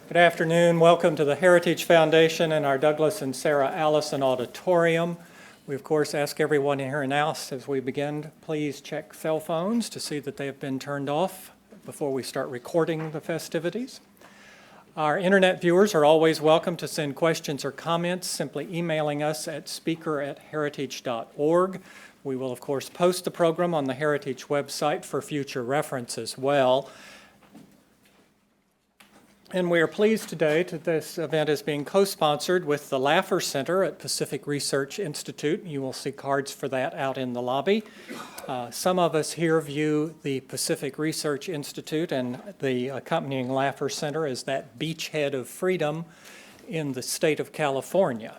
Good afternoon. Welcome to the Heritage Foundation and our Douglas and Sarah Allison Auditorium. We, of course, ask everyone here now as we begin, please check cell phones to see that they have been turned off before we start recording the festivities. Our internet viewers are always welcome to send questions or comments, simply emailing us at speaker@heritage.org. We will, of course, post the program on the Heritage website for future reference as well. And we are pleased today that this event is being co-sponsored with the Laffer Center at Pacific Research Institute. You will see cards for that out in the lobby. Some of us here view the Pacific Research Institute and the accompanying Laffer Center as that beachhead of freedom in the state of California.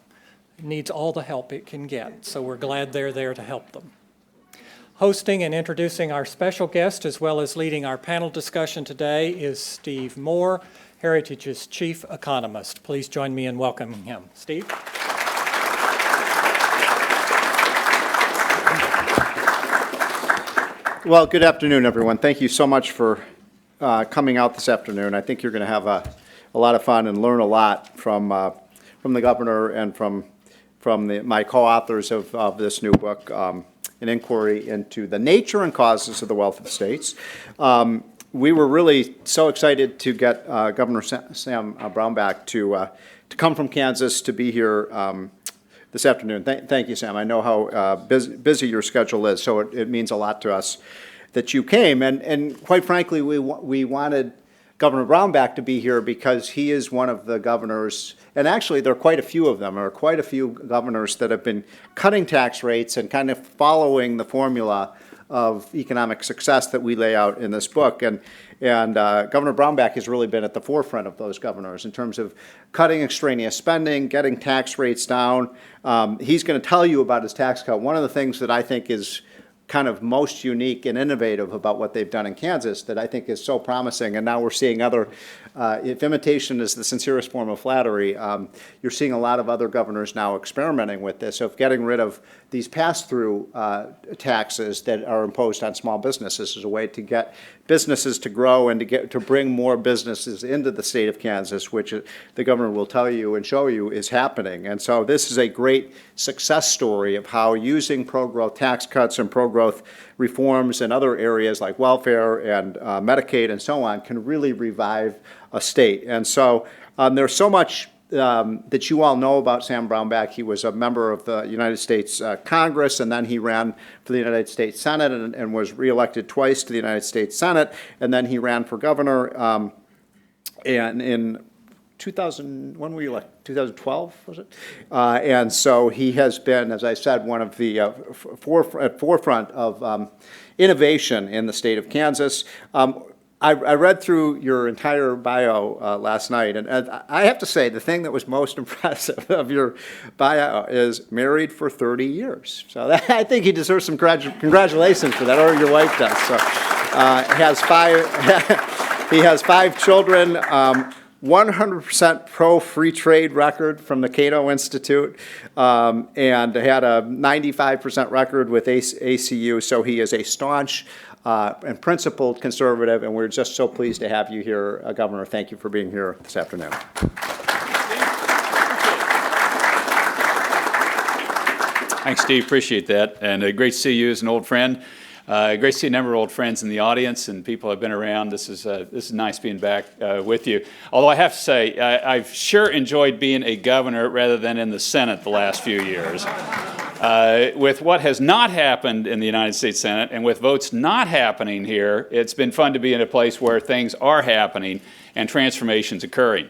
It needs all the help it can get, so we're glad they're there to help them. Hosting and introducing our special guest as well as leading our panel discussion today is Steve Moore, Heritage's chief economist. Please join me in welcoming him. Steve? Well, good afternoon, everyone. Thank you so much for coming out this afternoon. I think you're going to have a lot of fun and learn a lot from the governor and from my co-authors of this new book, An Inquiry into the Nature and Causes of the Wealth of States. We were really so excited to get Governor Sam Brownback to come from Kansas to be here this afternoon. Thank you, Sam. I know how busy your schedule is, so it means a lot to us that you came. And quite frankly, we wanted Governor Brownback to be here because he is one of the governors, and actually there are quite a few of them, or quite a few governors that have been cutting tax rates and kind of following the formula of economic success that we lay out in this book. And Governor Brownback has really been at the forefront of those governors in terms of cutting extraneous spending, getting tax rates down. He's going to tell you about his tax cut. One of the things that I think is kind of most unique and innovative about what they've done in Kansas that I think is so promising, and now we're seeing other, if imitation is the sincerest form of flattery, you're seeing a lot of other governors now experimenting with this, of getting rid of these pass-through taxes that are imposed on small businesses as a way to get businesses to grow and to bring more businesses into the state of Kansas, which the governor will tell you and show you is happening. And so this is a great success story of how using pro-growth tax cuts and pro-growth reforms in other areas like welfare and Medicaid and so on can really revive a state. And so there's so much that you all know about Sam Brownback. He was a member of the United States Congress, and then he ran for the United States Senate and was reelected twice to the United States Senate, and then he ran for governor. And in 2000, when were you elected? 2012, was it? And so he has been, as I said, one of the forefront of innovation in the state of Kansas. I read through your entire bio last night, and I have to say the thing that was most impressive of your bio is married for 30 years. So I think he deserves some congratulations for that, or your wife does. So he has five children, 100% pro-free trade record from the Cato Institute, and had a 95% record with ACU, so he is a staunch and principled conservative, and we're just so pleased to have you here, Governor. Thank you for being here this afternoon. Thanks, Steve. Appreciate that. And great to see you as an old friend. Great to see a number of old friends in the audience and people who have been around. This is nice being back with you. Although I have to say, I've sure enjoyed being a governor rather than in the Senate the last few years. With what has not happened in the United States Senate and with votes not happening here, it's been fun to be in a place where things are happening and transformations occurring.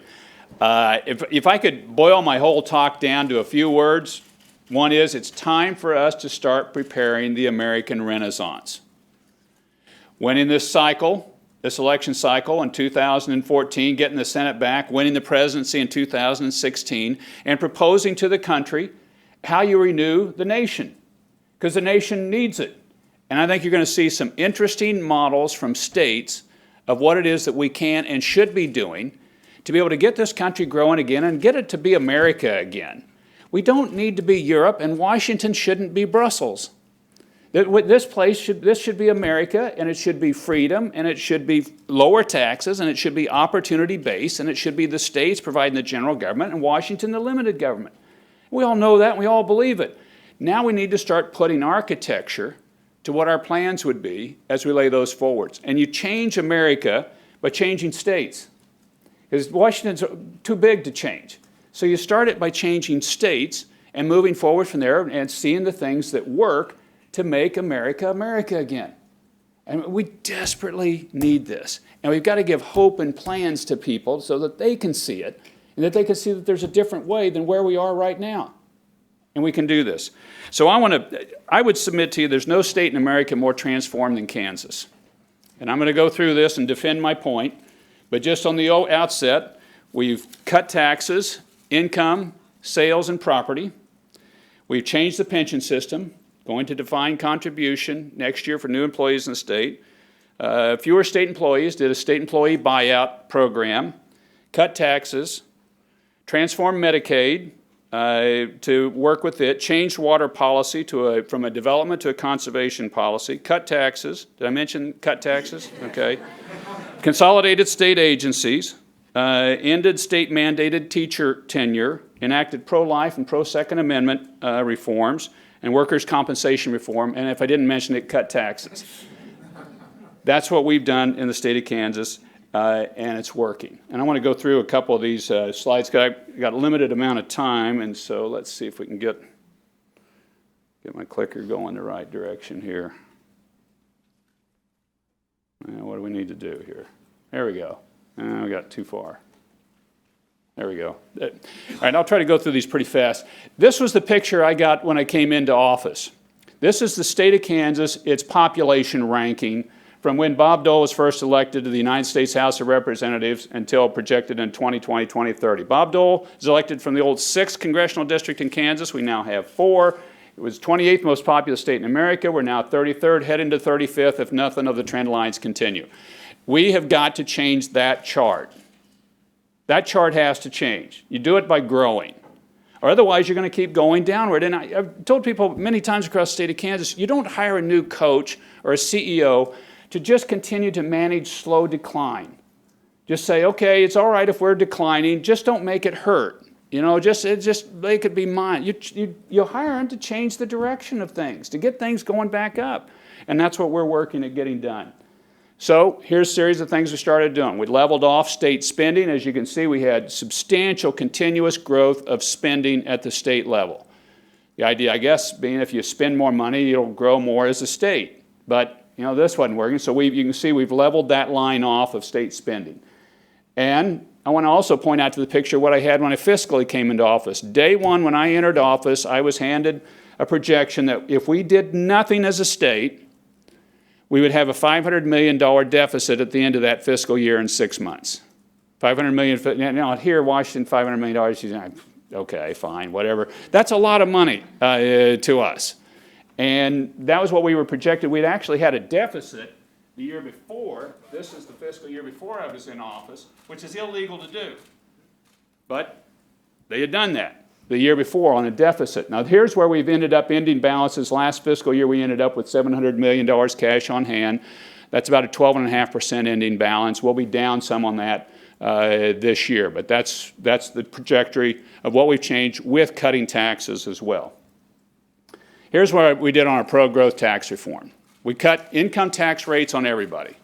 If I could boil my whole talk down to a few words, one is it's time for us to start preparing the American Renaissance. Winning this election cycle in 2014, getting the Senate back, winning the presidency in 2016, and proposing to the country how you renew the nation, because the nation needs it. And I think you're going to see some interesting models from states of what it is that we can and should be doing to be able to get this country growing again and get it to be America again. We don't need to be Europe, and Washington shouldn't be Brussels. This should be America, and it should be freedom, and it should be lower taxes, and it should be opportunity-based, and it should be the states providing the general government and Washington the limited government. We all know that, and we all believe it. Now we need to start putting architecture to what our plans would be as we lay those forwards. And you change America by changing states, because Washington's too big to change. So you start it by changing states and moving forward from there and seeing the things that work to make America America again. And we desperately need this. And we've got to give hope and plans to people so that they can see it and that they can see that there's a different way than where we are right now. And we can do this. So I would submit to you there's no state in America more transformed than Kansas. And I'm going to go through this and defend my point. But just on the outset, we've cut taxes, income, sales, and property. We've changed the pension system, going to defined contribution next year for new employees in the state. Fewer state employees, did a state employee buyout program, cut taxes, transformed Medicaid to work with it, changed water policy from a development to a conservation policy, cut taxes. Did I mention cut taxes? Okay. Consolidated state agencies, ended state-mandated teacher tenure, enacted pro-life and pro-Second Amendment reforms, and workers' compensation reform, and if I didn't mention it, cut taxes. That's what we've done in the state of Kansas, and it's working. And I want to go through a couple of these slides, because I've got a limited amount of time, and so let's see if we can get my clicker going the right direction here. What do we need to do here? There we go. We got too far. There we go. All right, I'll try to go through these pretty fast. This was the picture I got when I came into office. This is the state of Kansas, its population ranking from when Bob Dole was first elected to the United States House of Representatives until projected in 2020, 2030. Bob Dole is elected from the old 6th congressional district in Kansas. We now have 4. It was 28th most populous state in America. We're now 33rd, heading to 35th if nothing of the trend lines continue. We have got to change that chart. That chart has to change. You do it by growing, or otherwise you're going to keep going downward. And I've told people many times across the state of Kansas, you don't hire a new coach or a CEO to just continue to manage slow decline. Just say, okay, it's all right if we're declining, just don't make it hurt. You know, just make it be mine. You hire them to change the direction of things, to get things going back up. And that's what we're working at getting done. So here's a series of things we started doing. We leveled off state spending. As you can see, we had substantial continuous growth of spending at the state level. The idea, I guess, being if you spend more money, you'll grow more as a state. But, you know, this wasn't working. So you can see we've leveled that line off of state spending. And I want to also point out to the picture what I had when I fiscally came into office. Day one, when I entered office, I was handed a projection that if we did nothing as a state, we would have a $500 million deficit at the end of that fiscal year in 6 months. $500 million, now here, Washington, $500 million, okay, fine, whatever. That's a lot of money to us. And that was what we were projected. We'd actually had a deficit the year before. This is the fiscal year before I was in office, which is illegal to do. But they had done that the year before on a deficit. Now here's where we've ended up ending balances. Last fiscal year we ended up with $700 million cash on hand. That's about a 12.5% ending balance. We'll be down some on that this year, but that's the trajectory of what we've changed with cutting taxes as well. Here's what we did on our pro-growth tax reform. We cut income tax rates on everybody.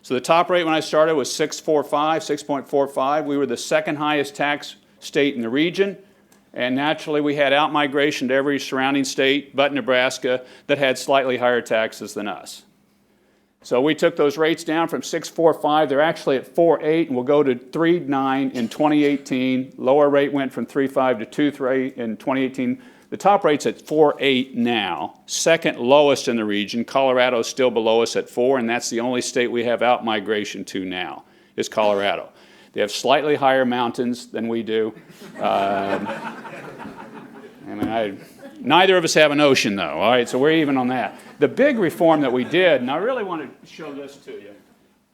So the top rate when I started was 6.45. We were the second highest tax state in the region. And naturally, we had out-migration to every surrounding state, but Nebraska, that had slightly higher taxes than us. So we took those rates down from 6.45. They're actually at 4.8, and we'll go to 3.9 in 2018. Lower rate went from 3.5 to 2.3 in 2018. The top rate's at 4.8 now, second lowest in the region. Colorado's still below us at 4, and that's the only state we have out-migration to now, is Colorado. They have slightly higher mountains than we do. Neither of us have an ocean, though, all right, so we're even on that. The big reform that we did, and I really want to show this to you,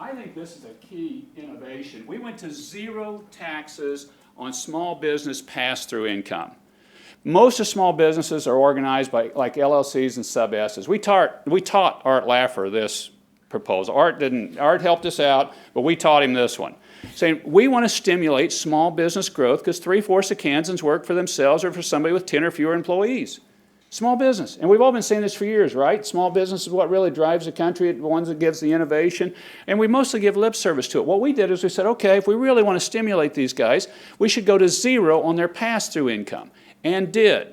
I think this is a key innovation. We went to zero taxes on small business pass-through income. Most of small businesses are organized by like LLCs and sub-S's. We taught Art Laffer this proposal. Art helped us out, but we taught him this one. Saying we want to stimulate small business growth because 3/4 of Kansans work for themselves or for somebody with 10 or fewer employees. Small business. And we've all been saying this for years, right? Small business is what really drives the country, the ones that gives the innovation. And we mostly give lip service to it. What we did is we said, okay, if we really want to stimulate these guys, we should go to 0 on their pass-through income. And did.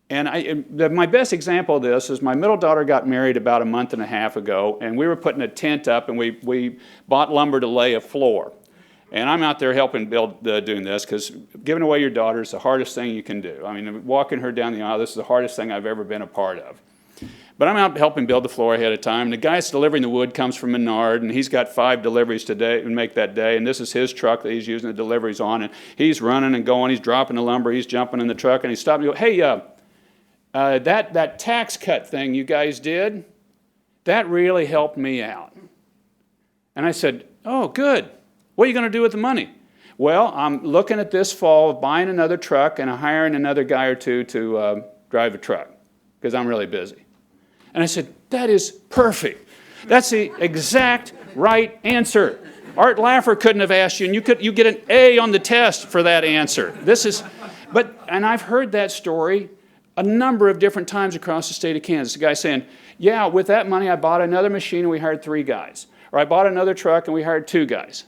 And my best example of this is my middle daughter got married about a month and a half ago, and we were putting a tent up, and we bought lumber to lay a floor. And I'm out there helping build, doing this, because giving away your daughter is the hardest thing you can do. I mean, walking her down the aisle, this is the hardest thing I've ever been a part of. But I'm out helping build the floor ahead of time. The guy that's delivering the wood comes from Menard, and he's got 5 deliveries today and make that day. And this is his truck that he's using the deliveries on. And he's running and going. He's dropping the lumber. He's jumping in the truck, and he stopped and goes, "Hey, that tax cut thing you guys did, that really helped me out." And I said, "Oh, good. What are you going to do with the money?" "Well, I'm looking at this fall of buying another truck and hiring another guy or two to drive a truck because I'm really busy." And I said, "That is perfect. That's the exact right answer. Art Laffer couldn't have asked you, and you get an A on the test for that answer." And I've heard that story a number of different times across the state of Kansas. The guy saying, "Yeah, with that money, I bought another machine and we hired 3 guys. Or I bought another truck and we hired 2 guys.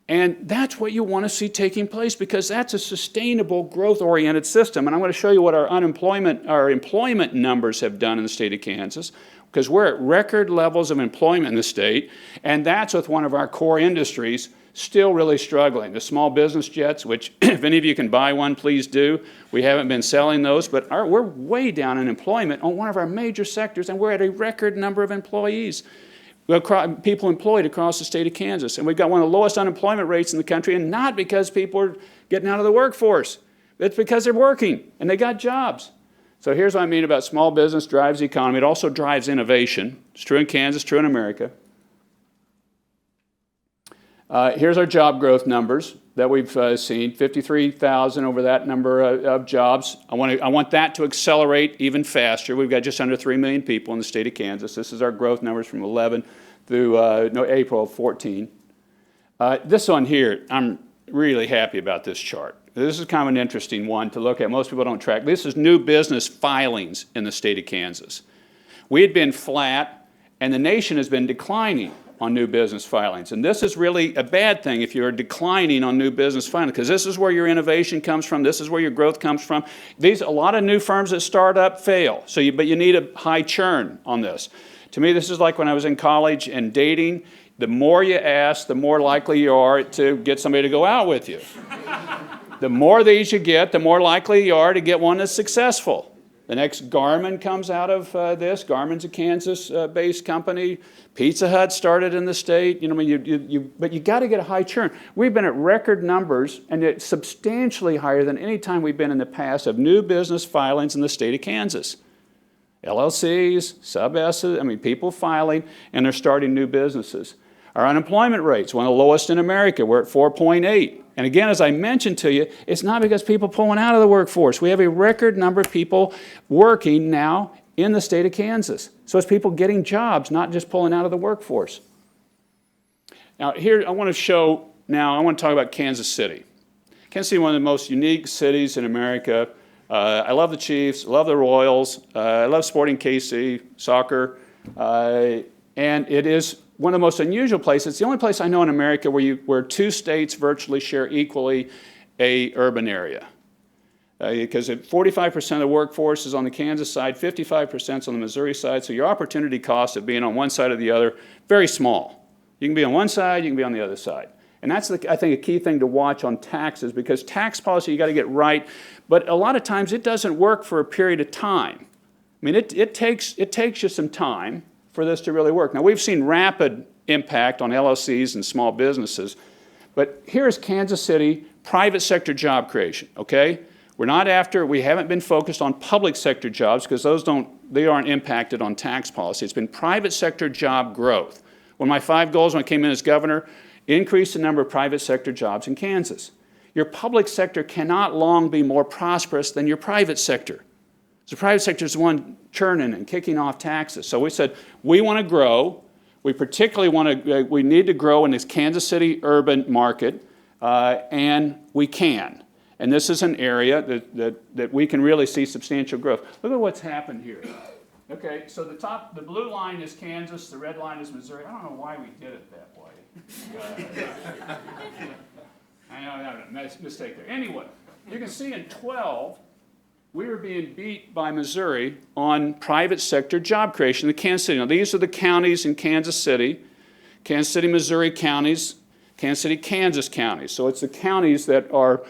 And that's what you want to see taking place because that's a sustainable, growth-oriented system. And I'm going to show you what our employment numbers have done in the state of Kansas because we're at record levels of employment in the state, and that's with one of our core industries still really struggling. The small business jets, which if any of you can buy one, please do. We haven't been selling those, but we're way down in employment on one of our major sectors, and we're at a record number of employees. People employed across the state of Kansas. And we've got one of the lowest unemployment rates in the country, and not because people are getting out of the workforce. It's because they're working, and they got jobs. So here's what I mean about small business drives the economy. It also drives innovation. It's true in Kansas, true in America. Here's our job growth numbers that we've seen, 53,000 over that number of jobs. I want that to accelerate even faster. We've got just under 3 million people in the state of Kansas. This is our growth numbers from 11 through April of 14. This one here, I'm really happy about this chart. This is kind of an interesting one to look at. Most people don't track. This is new business filings in the state of Kansas. We had been flat, and the nation has been declining on new business filings. And this is really a bad thing if you're declining on new business filings, because this is where your innovation comes from, this is where your growth comes from. A lot of new firms that start up fail, but you need a high churn on this. To me, this is like when I was in college and dating. The more you ask, the more likely you are to get somebody to go out with you. The more of these you get, the more likely you are to get one that's successful. The next Garmin comes out of this. Garmin's a Kansas-based company. Pizza Hut started in the state. But you got to get a high churn. We've been at record numbers, and it's substantially higher than any time we've been in the past of new business filings in the state of Kansas. LLCs, sub-S's, people filing, and they're starting new businesses. Our unemployment rate's one of the lowest in America. We're at 4.8. And again, as I mentioned to you, it's not because people are pulling out of the workforce. We have a record number of people working now in the state of Kansas. So it's people getting jobs, not just pulling out of the workforce. Now here, I want to talk about Kansas City. Kansas City is one of the most unique cities in America. I love the Chiefs, I love the Royals, I love sporting KC, soccer, and it is one of the most unusual places. It's the only place I know in America where 2 states virtually share equally a urban area. Because 45% of the workforce is on the Kansas side, 55% is on the Missouri side, so your opportunity cost of being on one side or the other, very small. You can be on one side, you can be on the other side. And that's, I think, a key thing to watch on taxes, because tax policy you got to get right, but a lot of times it doesn't work for a period of time. It takes you some time for this to really work. Now, we've seen rapid impact on LLCs and small businesses, but here's Kansas City private sector job creation, okay? We haven't been focused on public sector jobs because they aren't impacted on tax policy. It's been private sector job growth. One of my 5 goals when I came in as governor, increase the number of private sector jobs in Kansas. your public sector cannot long be more prosperous than your private sector. So the private sector is the one churning and kicking off taxes. So we said, we want to grow. We particularly we need to grow in this Kansas City urban market, and we can. And this is an area that we can really see substantial growth. Look at what's happened here. Okay, so the blue line is Kansas, the red line is Missouri. I don't know why we did it that way. I know I have a mistake there. Anyway, you can see in 12, we were being beat by Missouri on private sector job creation in Kansas City. Now, these are the counties in Kansas City, Missouri counties, Kansas City, Kansas counties. So it's the counties that are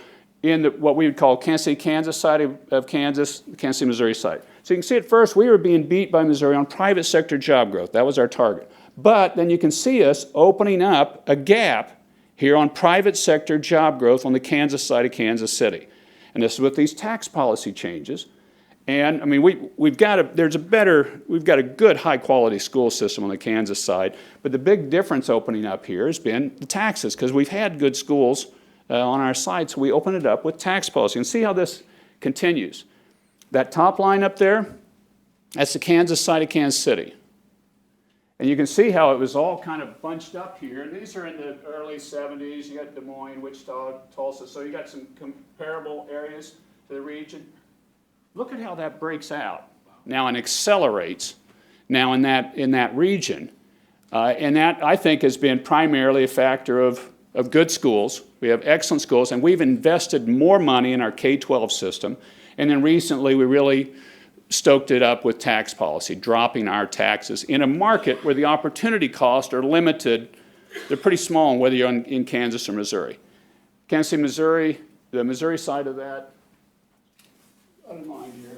in what we would call Kansas City, Kansas side of Kansas, the Kansas City, Missouri side. So you can see at first we were being beat by Missouri on private sector job growth. That was our target. But then you can see us opening up a gap here on private sector job growth on the Kansas side of Kansas City. And this is with these tax policy changes. And I mean, we've got a good high quality school system on the Kansas side, but the big difference opening up here has been the taxes, because we've had good schools on our side, so we open it up with tax policy. And see how this continues. That top line up there, that's the Kansas side of Kansas City. And you can see how it was all kind of bunched up here. These are in the early 70s. You got Des Moines, Wichita, Tulsa. So you got some comparable areas to the region. Look at how that breaks out now and accelerates now in that region. And that, I think, has been primarily a factor of good schools. We have excellent schools, and we've invested more money in our K-12 system. And then recently, we really stoked it up with tax policy, dropping our taxes in a market where the opportunity costs are limited. They're pretty small, whether you're in Kansas or Missouri. Kansas City, Missouri, the Missouri side of that, I don't mind here.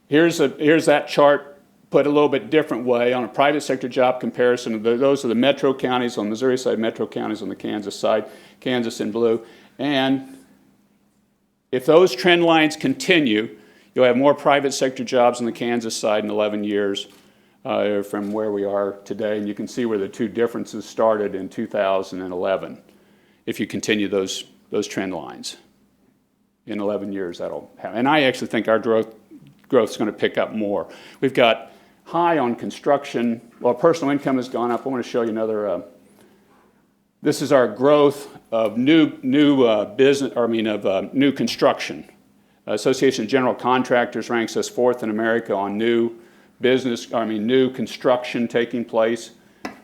Here's that chart put a little bit different way on a private sector job comparison. Those are the metro counties on the Missouri side, metro counties on the Kansas side, Kansas in blue. And if those trend lines continue, you'll have more private sector jobs on the Kansas side in 11 years from where we are today. And you can see where the two differences started in 2011. If you continue those trend lines. In 11 years, that'll happen. And I actually think our growth is going to pick up more. We've got high on construction. Well, personal income has gone up. I want to show you another. This is our growth of new construction. Association of General Contractors ranks us 4th in America on new construction taking place,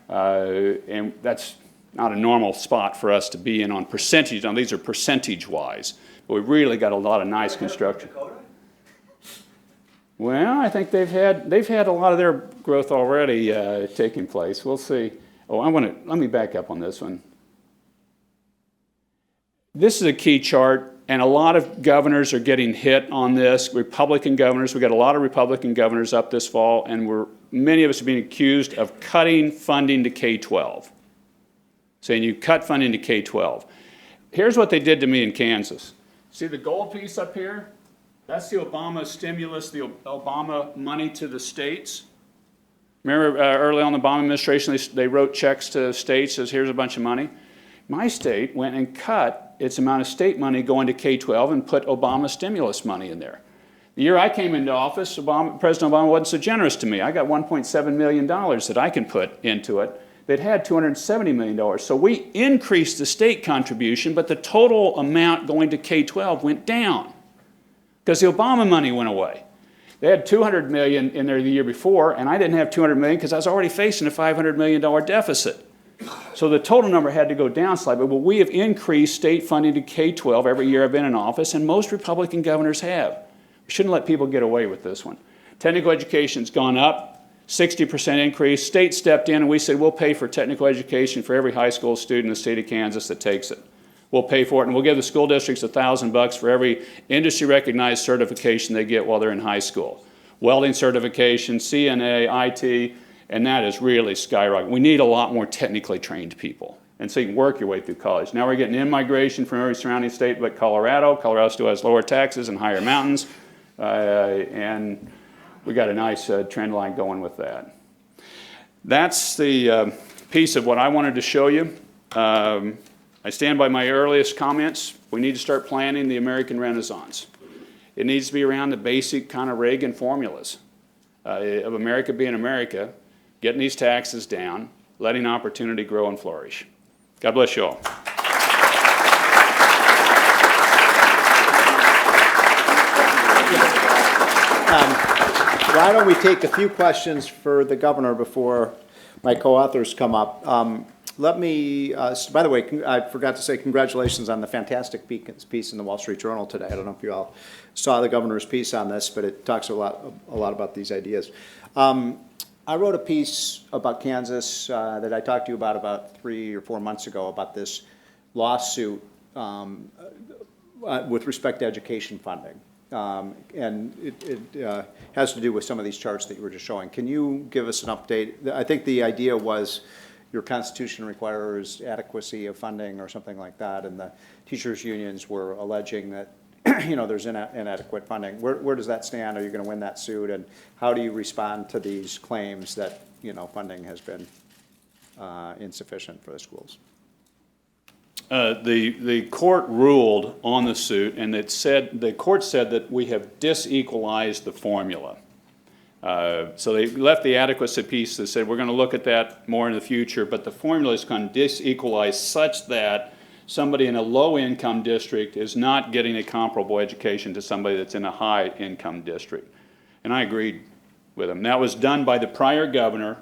and that's not a normal spot for us to be in on percentage. Now these are percentage-wise, but we've really got a lot of nice construction. Well, I think they've had a lot of their growth already taking place. We'll see. Oh, let me back up on this one. This is a key chart, and a lot of governors are getting hit on this. Republican governors, we got a lot of Republican governors up this fall, and many of us are being accused of cutting funding to K-12, saying you cut funding to K-12. Here's what they did to me in Kansas. See the gold piece up here? That's the Obama stimulus, the Obama money to the states. Remember early on in the Obama administration, they wrote checks to states, says here's a bunch of money. My state went and cut its amount of state money going to K-12 and put Obama stimulus money in there. The year I came into office, President Obama wasn't so generous to me. I got $1.7 million that I can put into it. They'd had $270 million. So we increased the state contribution, but the total amount going to K-12 went down because the Obama money went away. They had $200 million in there the year before, and I didn't have $200 million because I was already facing a $500 million deficit. So the total number had to go down slightly, but we have increased state funding to K-12 every year I've been in office, and most Republican governors have. We shouldn't let people get away with this one. Technical education's gone up, 60% increase. State stepped in and we said we'll pay for technical education for every high school student in the state of Kansas that takes it. We'll pay for it, and we'll give the school districts $1,000 for every industry-recognized certification they get while they're in high school. Welding certification, CNA, IT, and that is really skyrocketing. We need a lot more technically trained people, and so you can work your way through college. Now we're getting in-migration from every surrounding state but Colorado. Colorado still has lower taxes and higher mountains, and we got a nice trend line going with that. That's the piece of what I wanted to show you. I stand by my earliest comments. We need to start planning the American Renaissance. It needs to be around the basic kind of Reagan formulas of America being America, getting these taxes down, letting opportunity grow and flourish. God bless you all. Why don't we take a few questions for the governor before my co-authors come up? Let me, by the way, I forgot to say congratulations on the fantastic piece in the Wall Street Journal today. I don't know if you all saw the governor's piece on this, but it talks a lot about these ideas. I wrote a piece about Kansas that I talked to you about 3 or 4 months ago about this lawsuit with respect to education funding. And it has to do with some of these charts that you were just showing. Can you give us an update? I think the idea was your Constitution requires adequacy of funding or something like that, and the teachers' unions were alleging that there's inadequate funding. Where does that stand? Are you going to win that suit? And how do you respond to these claims that funding has been insufficient for the schools? The court ruled on the suit, and the court said that we have disequalized the formula. So they left the adequacy piece that said we're going to look at that more in the future, but the formula is kind of disequalized such that somebody in a low-income district is not getting a comparable education to somebody that's in a high-income district. And I agreed with him. That was done by the prior governor.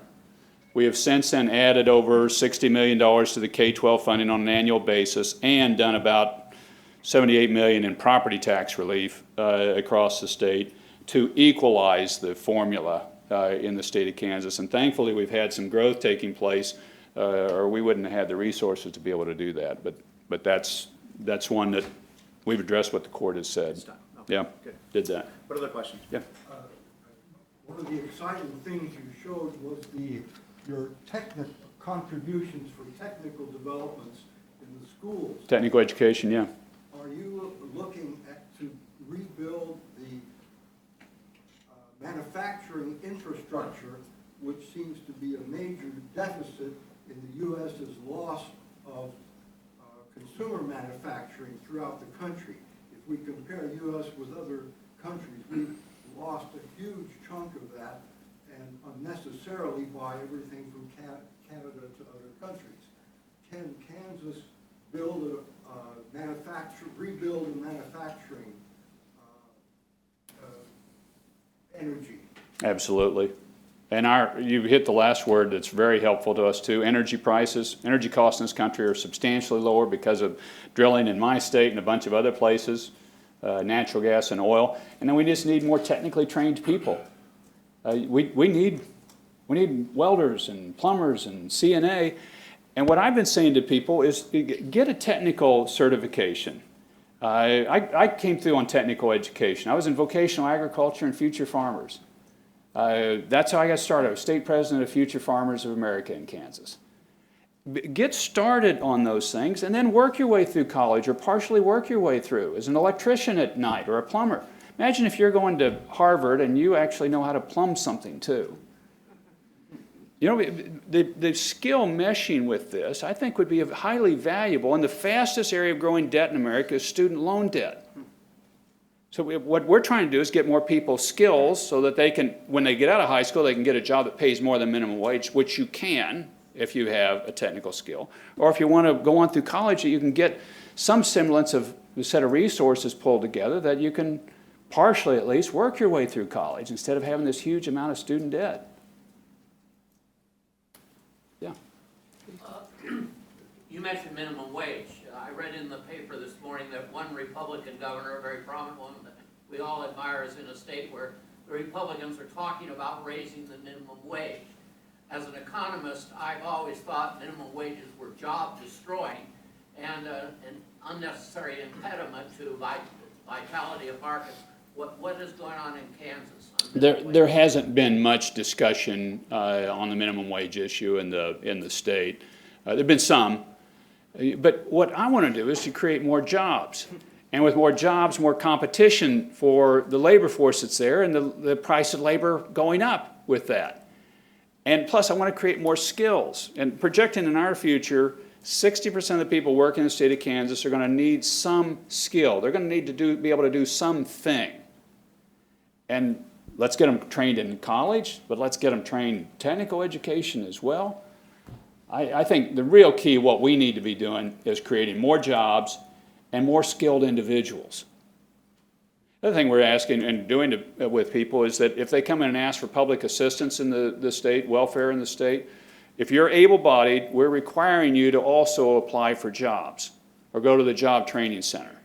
We have since then added over $60 million to the K-12 funding on an annual basis and done about $78 million in property tax relief across the state to equalize the formula in the state of Kansas. And thankfully, we've had some growth taking place, or we wouldn't have had the resources to be able to do that. But that's one that we've addressed what the court has said. Okay. Yeah, Good. did that. What other questions? Yeah. One of the exciting things you showed was your technical contributions for technical developments in the schools. Technical education, yeah. Are you looking to rebuild the manufacturing infrastructure, which seems to be a major deficit in the U.S.'s loss of consumer manufacturing throughout the country? If we compare U.S. with other countries, we've lost a huge chunk of that, and unnecessarily buy everything from Canada to other countries. Can Kansas build rebuild a manufacturing energy? Absolutely. And you hit the last word that's very helpful to us too. Energy prices. Energy costs in this country are substantially lower because of drilling in my state and a bunch of other places, natural gas and oil. And then we just need more technically trained people. We need welders and plumbers and CNA. And what I've been saying to people is get a technical certification. I came through on technical education. I was in vocational agriculture and Future Farmers. That's how I got started. I was state president of Future Farmers of America in Kansas. Get started on those things and then work your way through college or partially work your way through as an electrician at night or a plumber. Imagine if you're going to Harvard and you actually know how to plumb something too. The skill meshing with this, I think, would be highly valuable. And the fastest area of growing debt in America is student loan debt. So what we're trying to do is get more people skills so that they can, when they get out of high school, they can get a job that pays more than minimum wage, which you can if you have a technical skill. Or if you want to go on through college, you can get some semblance of a set of resources pulled together that you can partially at least work your way through college instead of having this huge amount of student debt. Yeah. You mentioned minimum wage. I read in the paper this morning that one Republican governor, a very prominent one that we all admire, is in a state where the Republicans are talking about raising the minimum wage. As an economist, I've always thought minimum wages were job destroying and an unnecessary impediment to vitality of markets. What is going on in Kansas? There hasn't been much discussion on the minimum wage issue in the state. There have been some, but what I want to do is to create more jobs. And with more jobs, more competition for the labor force that's there and the price of labor going up with that. And plus, I want to create more skills. And projecting in our future, 60% of the people working in the state of Kansas are going to need some skill. They're going to need to be able to do something. And let's get them trained in college, but let's get them trained in technical education as well. I think the real key, what we need to be doing, is creating more jobs and more skilled individuals. The other thing we're asking and doing with people is that if they come in and ask for public assistance in the state, welfare in the state, if you're able-bodied, we're requiring you to also apply for jobs or go to the job training center.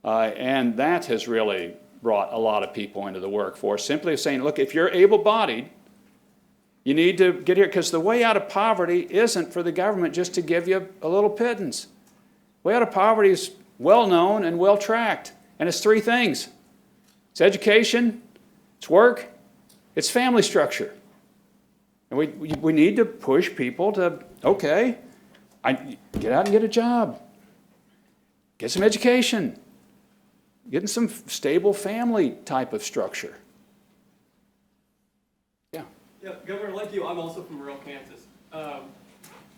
And that has really brought a lot of people into the workforce, simply saying, look, if you're able-bodied, you need to get here, because the way out of poverty isn't for the government just to give you a little pittance. The way out of poverty is well-known and well-tracked, and it's three things. It's education, it's work, it's family structure. And we need to push people to, okay, get out and get a job, get some education, getting some stable family type of structure. Yeah. Yeah, Governor, like you, I'm also from rural Kansas.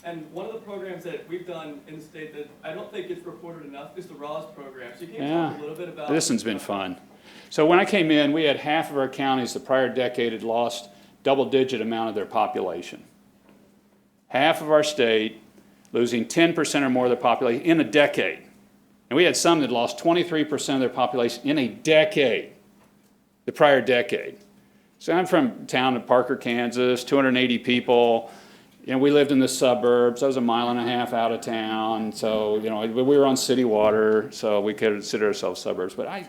And one of the programs that we've done in the state that I don't think gets reported enough is the RAWS program. So you can talk a little bit about this one's been fun. So when I came in, we had half of our counties the prior decade had lost double-digit amount of their population. Half of our state losing 10% or more of their population in a decade. And we had some that lost 23% of their population in a decade, the prior decade. So I'm from a town of Parker, Kansas, 280 people. You know, we lived in the suburbs. I was a mile and a half out of town. So, you know, we were on city water, so we could consider ourselves suburbs. But I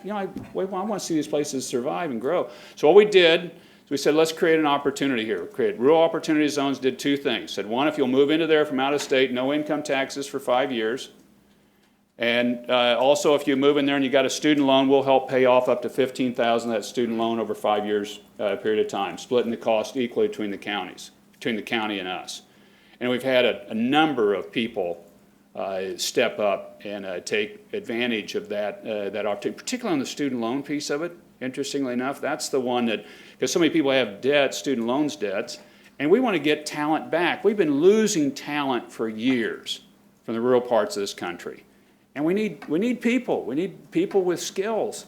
want to see these places survive and grow. So what we did is we said, let's create an opportunity here. We created rural opportunity zones, did two things. Said, one, if you'll move into there from out of state, no income taxes for 5 years. And also, if you move in there and you got a student loan, we'll help pay off up to $15,000 of that student loan over 5 years period of time, splitting the cost equally between the counties, between the county and us. And we've had a number of people step up and take advantage of that opportunity, particularly on the student loan piece of it. Interestingly enough, that's the one that, because so many people have debt, student loans debts, and we want to get talent back. We've been losing talent for years from the rural parts of this country. And we need people. We need people with skills.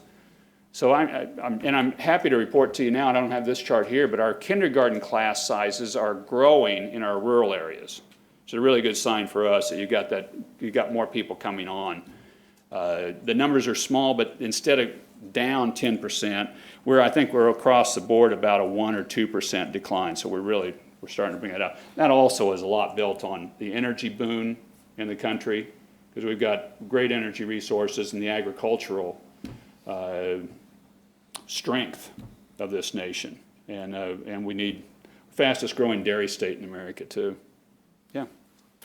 So I'm happy to report to you now, and I don't have this chart here, but our kindergarten class sizes are growing in our rural areas. It's a really good sign for us that you got more people coming on. The numbers are small, but instead of down 10%, I think we're across the board about a 1 or 2% decline. So we're starting to bring it up. That also is a lot built on the energy boom in the country, because we've got great energy resources and the agricultural strength of this nation. And we need fastest growing dairy state in America too. Yeah.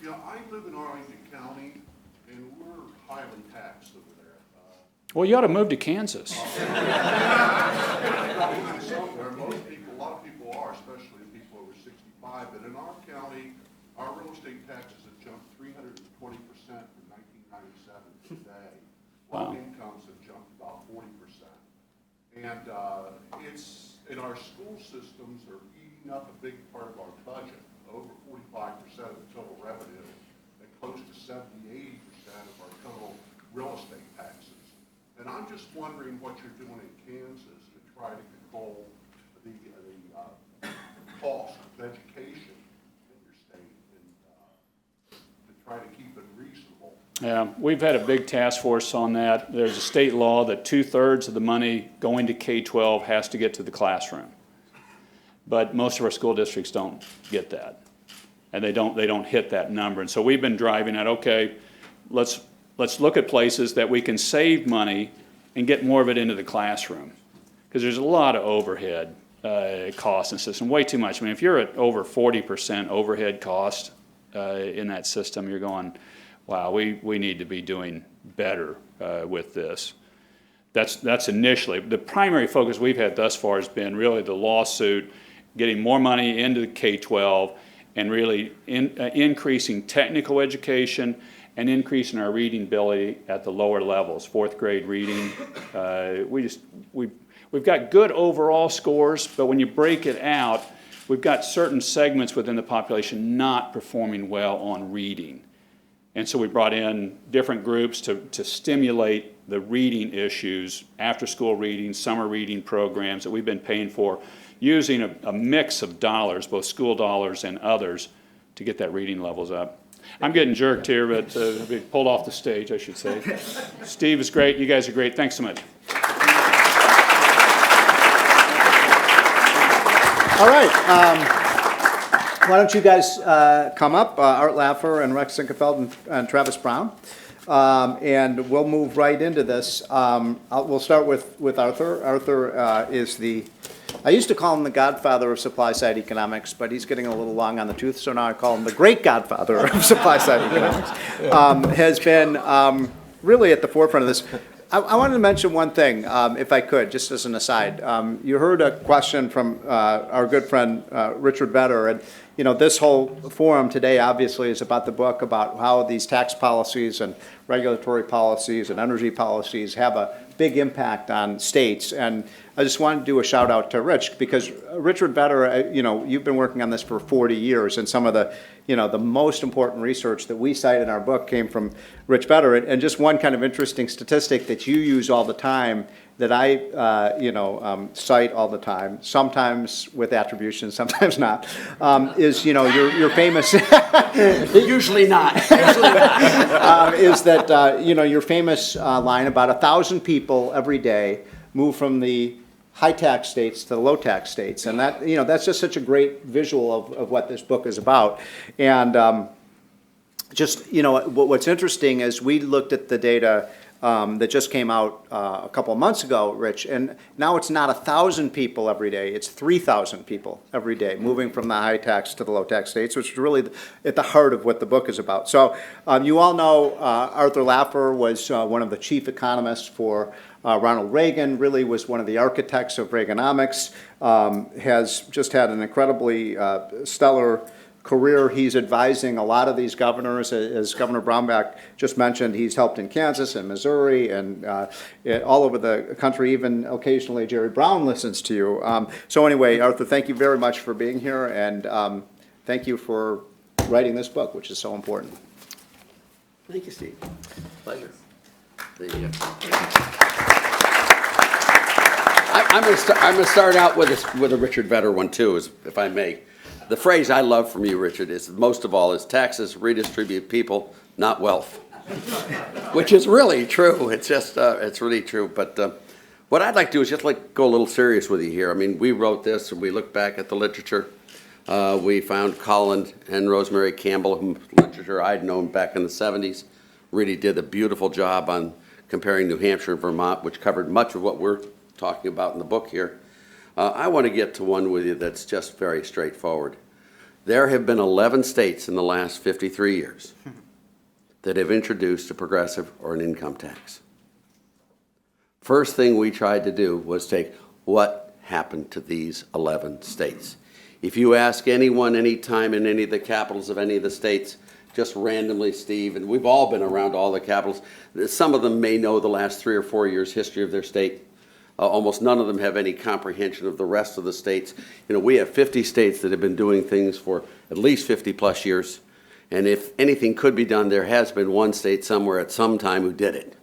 Yeah, I live in Arlington County, and we're highly taxed over there. Well, you ought to move to Kansas. Where most people, a lot of people are, especially people over 65, but in our county, our real estate taxes have jumped 320% from 1997 to today, while incomes have jumped about 40%. And and our school systems are eating up a big part of our budget, over 45% of the total revenue, and close to 70–80% of our total real estate taxes. And I'm just wondering what you're doing in Kansas to try to control the cost of education in your state and to try to keep it reasonable. Yeah, we've had a big task force on that. There's a state law that 2/3 of the money going to K-12 has to get to the classroom. But most of our school districts don't get that. And they don't hit that number. And so we've been driving at, okay, let's look at places that we can save money and get more of it into the classroom. Because there's a lot of overhead costs in the system, way too much. I mean, if you're at over 40% overhead cost in that system, you're going, wow, we need to be doing better with this. That's initially. The primary focus we've had thus far has been really the lawsuit, getting more money into the K-12, and really increasing technical education and increasing our reading ability at the lower levels, 4th grade reading. We've got good overall scores, but when you break it out, we've got certain segments within the population not performing well on reading. And so we brought in different groups to stimulate the reading issues, after-school reading, summer reading programs that we've been paying for, using a mix of dollars, both school dollars and others, to get that reading levels up. I'm getting jerked here, but pulled off the stage, I should say. Steve is great. You guys are great. Thanks so much. All right. Why don't you guys come up, Art Laffer and Rex Sinquefield and Travis Brown, and we'll move right into this. We'll start with Arthur. Arthur is I used to call him the godfather of supply-side economics, but he's getting a little long on the tooth, so now I call him the great godfather of supply-side economics. Has been really at the forefront of this. I wanted to mention one thing, if I could, just as an aside. You heard a question from our good friend Richard Vedder, and this whole forum today obviously is about the book, about how these tax policies and regulatory policies and energy policies have a big impact on states. And I just wanted to do a shout out to Rich, because Richard Vedder, you've been working on this for 40 years, and some of the most important research that we cite in our book came from Rich Vedder. And just one kind of interesting statistic that you use all the time, that I, cite all the time, sometimes with attribution, sometimes not, is, your famous... Usually not. Is that, your famous line, about 1,000 people every day move from the high tax states to the low tax states. And that, that's just such a great visual of what this book is about. And what's interesting is we looked at the data that just came out a couple of months ago, Rich, and now it's not 1,000 people every day, it's 3,000 people every day moving from the high tax to the low tax states, which is really at the heart of what the book is about. So you all know Arthur Laffer was one of the chief economists for Ronald Reagan, really was one of the architects of Reaganomics, has just had an incredibly stellar career. He's advising a lot of these governors. As Governor Brownback just mentioned, he's helped in Kansas and Missouri and all over the country. Even occasionally Jerry Brown listens to you. So anyway, Arthur, thank you very much for being here, and thank you for writing this book, which is so important. Thank you, Steve. Pleasure. I'm going to start out with a Richard Vedder one too, if I may. The phrase I love from you, Richard, is most of all is taxes redistribute people, not wealth, which is really true. It's just it's really true. But what I'd like to do is just go a little serious with you here. I mean, we wrote this and we looked back at the literature. We found Colin and Rosemary Campbell, whom literature I'd known back in the 70s, really did a beautiful job on comparing New Hampshire and Vermont, which covered much of what we're talking about in the book here. I want to get to one with you that's just very straightforward. There have been 11 states in the last 53 years that have introduced a progressive or an income tax. First thing we tried to do was take what happened to these 11 states. If you ask anyone anytime in any of the capitals of any of the states, just randomly, Steve, and we've all been around all the capitals, some of them may know the last 3 or 4 years' history of their state. Almost none of them have any comprehension of the rest of the states. We have 50 states that have been doing things for at least 50 plus years. And if anything could be done, there has been one state somewhere at some time who did it.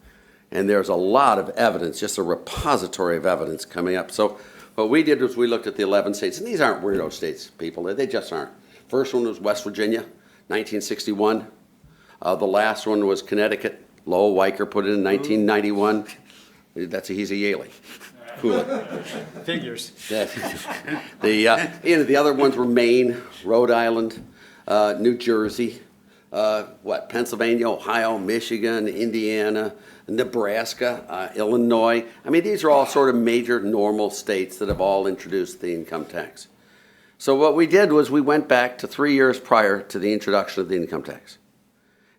And there's a lot of evidence, just a repository of evidence coming up. So what we did was we looked at the 11 states, and these aren't weirdo states, people. They just aren't. First one was West Virginia, 1961. The last one was Connecticut. Lowell Weicker put it in 1991. He's a Yaley. Cool. Figures. The other ones were Maine, Rhode Island, New Jersey, Pennsylvania, Ohio, Michigan, Indiana, Nebraska, Illinois. I mean, these are all sort of major normal states that have all introduced the income tax. So what we did was we went back to 3 years prior to the introduction of the income tax.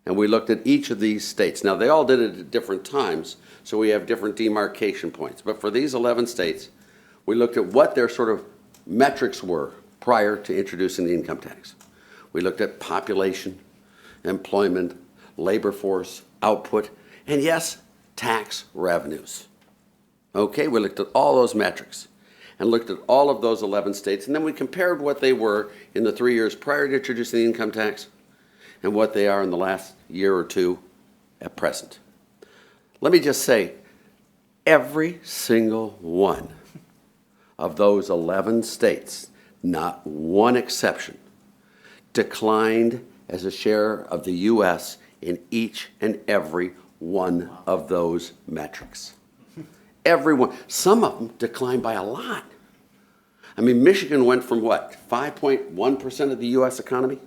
And we looked at each of these states. Now, they all did it at different times, so we have different demarcation points. But for these 11 states, we looked at what their sort of metrics were prior to introducing the income tax. We looked at population, employment, labor force, output, and yes, tax revenues. Okay, we looked at all those metrics. and looked at all of those 11 states, and then we compared what they were in the 3 years prior to introducing the income tax and what they are in the last year or two at present. Let me just say, every single one of those 11 states, not one exception, declined as a share of the U.S. in each and every one of those metrics. Every one. Some of them declined by a lot. I mean, Michigan went from what, 5.1% of the U.S. economy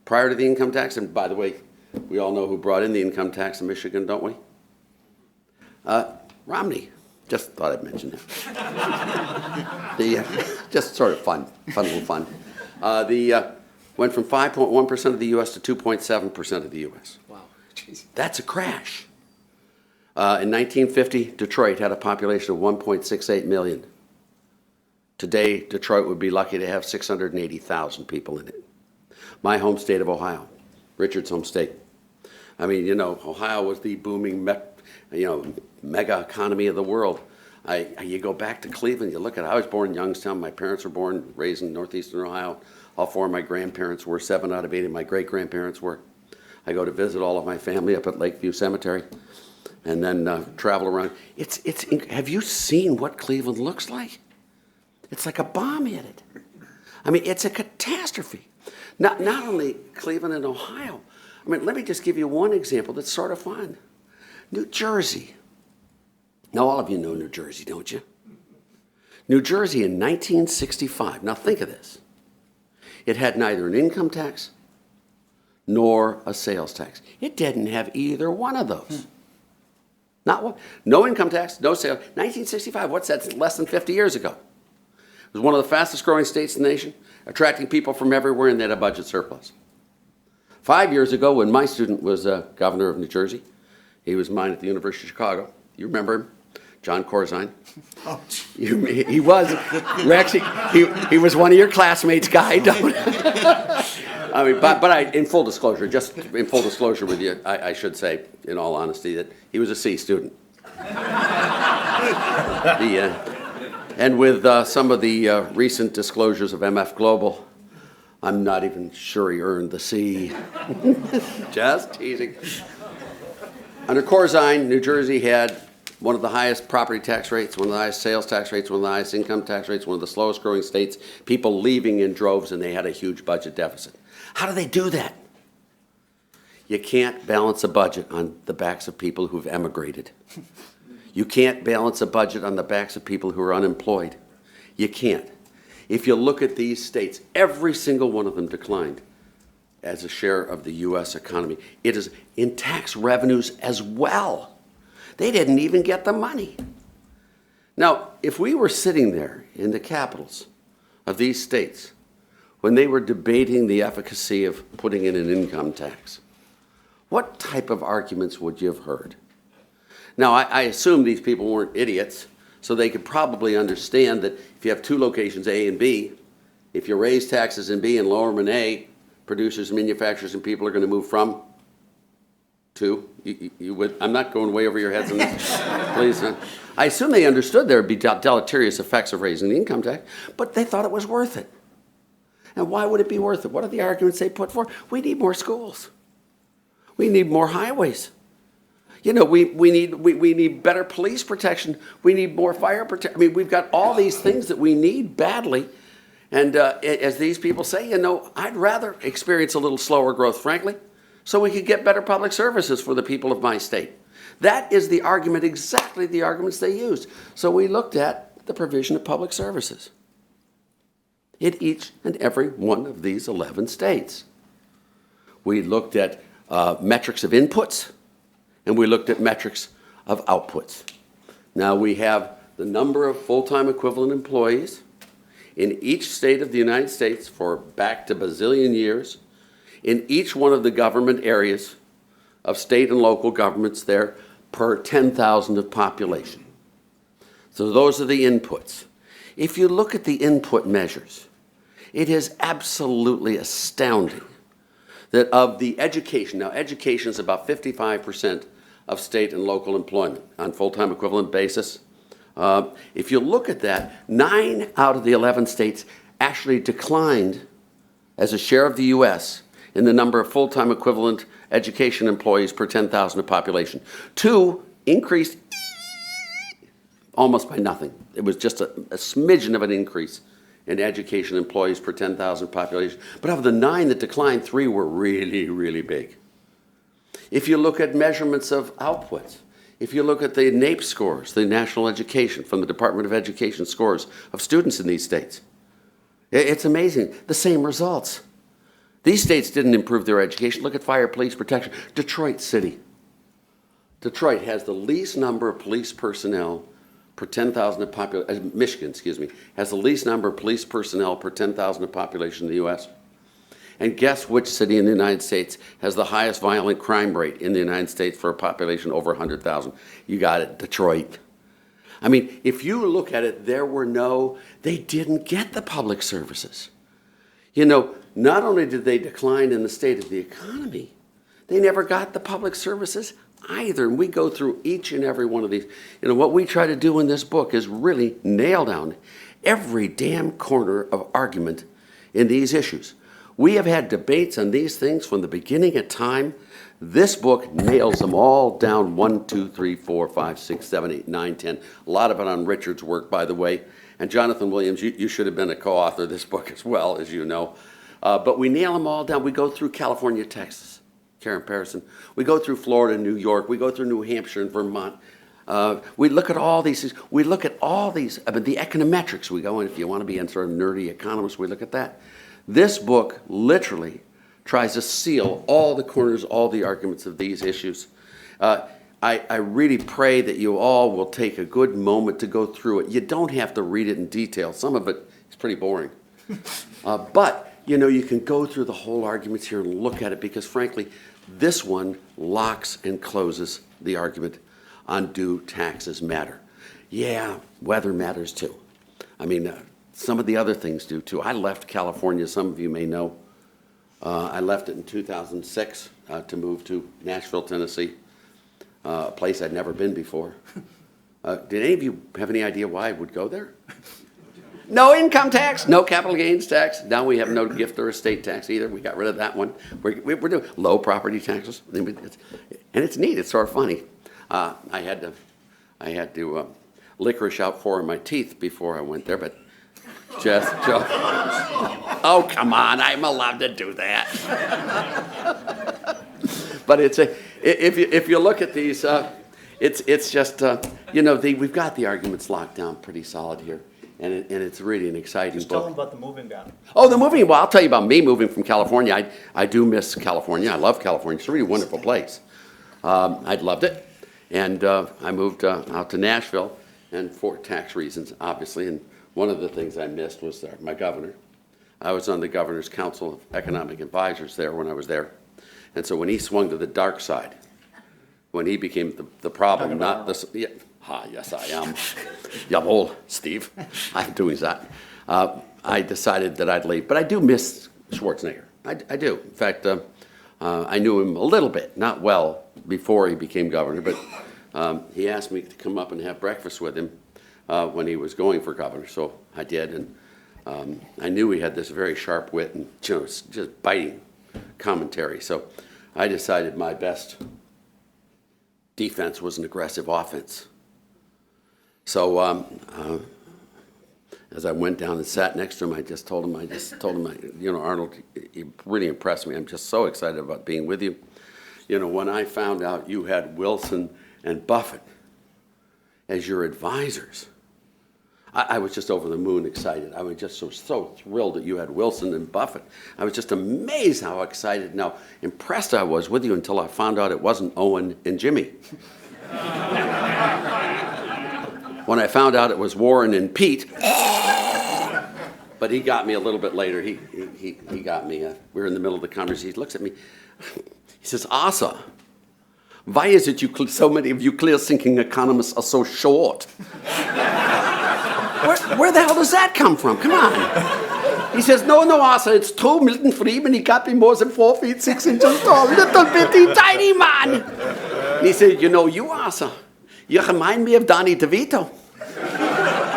prior to the income tax? And by the way, we all know who brought in the income tax in Michigan, don't we? Romney. Just thought I'd mention that. Just sort of fun little fun. Went from 5.1% of the U.S. to 2.7% of the U.S. Wow. Jeez. That's a crash. In 1950, Detroit had a population of 1.68 million. Today, Detroit would be lucky to have 680,000 people in it. My home state of Ohio, Richard's home state. I mean, Ohio was the booming, mega economy of the world. You go back to Cleveland, you look at it. I was born in Youngstown. My parents were born, raised in northeastern Ohio. All four of my grandparents were, 7 out of 8 of my great-grandparents were. I go to visit all of my family up at Lakeview Cemetery and then travel around. Have you seen what Cleveland looks like? It's like a bomb hit it. I mean, it's a catastrophe. Not only Cleveland and Ohio. I mean, let me just give you one example that's sort of fun. New Jersey. Now, all of you know New Jersey, don't you? New Jersey in 1965. Now, think of this. It had neither an income tax nor a sales tax. It didn't have either one of those. Not one. No income tax, no sales. 1965, what's that? Less than 50 years ago. It was one of the fastest growing states in the nation, attracting people from everywhere, and they had a budget surplus. 5 years ago, when my student was governor of New Jersey, he was mine at the University of Chicago. You remember him? John Corzine. Oh, he was. He was one of your classmates, Guy. I mean, but in full disclosure, with you, I should say, in all honesty, that he was a C student. And with some of the recent disclosures of MF Global, I'm not even sure he earned the C. Just teasing. Under Corzine, New Jersey had one of the highest property tax rates, one of the highest sales tax rates, one of the highest income tax rates, one of the slowest growing states, people leaving in droves, and they had a huge budget deficit. How do they do that? You can't balance a budget on the backs of people who've emigrated. You can't balance a budget on the backs of people who are unemployed. You can't. If you look at these states, every single one of them declined as a share of the U.S. economy. It is in tax revenues as well. They didn't even get the money. Now, if we were sitting there in the capitals of these states when they were debating the efficacy of putting in an income tax, what type of arguments would you have heard? Now, I assume these people weren't idiots, so they could probably understand that if you have two locations, A and B, if you raise taxes in B and lower them in A, producers, manufacturers, and people are going to move from to. You would. I'm not going way over your heads on this, please. I assume they understood there would be deleterious effects of raising the income tax, but they thought it was worth it. And why would it be worth it? What are the arguments they put forth? We need more schools. We need more highways. We need better police protection. We need more fire protection. I mean, we've got all these things that we need badly. And as these people say, I'd rather experience a little slower growth, frankly, so we could get better public services for the people of my state. That is the argument, exactly the arguments they used. So we looked at the provision of public services in each and every one of these 11 states. We looked at metrics of inputs, and we looked at metrics of outputs. Now we have the number of full-time equivalent employees in each state of the United States for back to bazillion years, in each one of the government areas of state and local governments there per 10,000 of population. So those are the inputs. If you look at the input measures, it is absolutely astounding that of the education, now education is about 55% of state and local employment on full-time equivalent basis. If you look at that, 9 out of the 11 states actually declined as a share of the U.S. in the number of full-time equivalent education employees per 10,000 of population. 2 increased almost by nothing. It was just a smidgen of an increase in education employees per 10,000 population. But of the 9 that declined, 3 were really, really big. If you look at measurements of outputs, if you look at the NAEP scores, the National Education from the Department of Education scores of students in these states, it's amazing. The same results. These states didn't improve their education. Look at fire, police protection. Detroit City. Detroit has the least number of police personnel per 10,000 of population. Michigan, excuse me, has the least number of police personnel per 10,000 of population in the U.S. And guess which city in the United States has the highest violent crime rate in the United States for a population over 100,000? You got it, Detroit. I mean, if you look at it, they didn't get the public services. You know, not only did they decline in the state of the economy, they never got the public services either. And we go through each and every one of these. You know, what we try to do in this book is really nail down every damn corner of argument in these issues. We have had debates on these things from the beginning of time. This book nails them all down 1, 2, 3, 4, 5, 6, 7, 8, 9, 10. A lot of it on Richard's work, by the way. And Jonathan Williams, you should have been a co-author of this book as well, as you know. But we nail them all down. We go through California, Texas, Karen Parison. We go through Florida, New York. We go through New Hampshire and Vermont. We look at all these. We look at all these. I mean, the econometrics. We go in, if you want to be a sort of nerdy economist, we look at that. This book literally tries to seal all the corners, all the arguments of these issues. I really pray that you all will take a good moment to go through it. You don't have to read it in detail. Some of it is pretty boring. But, you know, you can go through the whole arguments here and look at it because, frankly, this one locks and closes the argument on do taxes matter. Yeah, weather matters too. I mean, some of the other things do too. I left California, some of you may know. I left it in 2006 to move to Nashville, Tennessee, a place I'd never been before. Did any of you have any idea why I would go there? No income tax, no capital gains tax. Now we have no gift or estate tax either. We got rid of that one. We're doing low property taxes. And it's neat, it's sort of funny. I had to licorice out 4 of my teeth before I went there, but just joke. Oh, come on, I'm allowed to do that. But if you look at these, it's just, you know, we've got the arguments locked down pretty solid here. And it's really an exciting book. Just tell them about the moving down. Oh, the moving, well, I'll tell you about me moving from California. I do miss California. I love California. It's a really wonderful place. I'd loved it. And I moved out to Nashville, and for tax reasons, obviously. And one of the things I missed was my governor. I was on the Governor's Council of Economic Advisors there when I was there. And so when he swung to the dark side, when he became the problem, not the... Yeah, yes, I am. Jawohl, Steve. I'm doing that. I decided that I'd leave. But I do miss Schwarzenegger. I do. In fact, I knew him a little bit, not well, before he became governor. But he asked me to come up and have breakfast with him when he was going for governor. So I did. And I knew he had this very sharp wit and just biting commentary. So I decided my best defense was an aggressive offense. So as I went down and sat next to him, I just told him, you know, Arnold, you really impressed me. I'm just so excited about being with you. You know, when I found out you had Wilson and Buffett as your advisors, I was just over the moon excited. I was just so thrilled that you had Wilson and Buffett. I was just amazed how excited, now impressed I was with you until I found out it wasn't Owen and Jimmy. When I found out it was Warren and Pete, but he got me a little bit later. He got me. We were in the middle of the conversation. He looks at me. He says, Asa, why is it so many of you clear-thinking economists are so short? Where the hell does that come from? Come on. He says, no, Asa, it's true. Milton Friedman, he can't be more than 4 feet 6 inches tall. Little bitty tiny man. And he said, you know, you, Asa, you remind me of Donnie DeVito.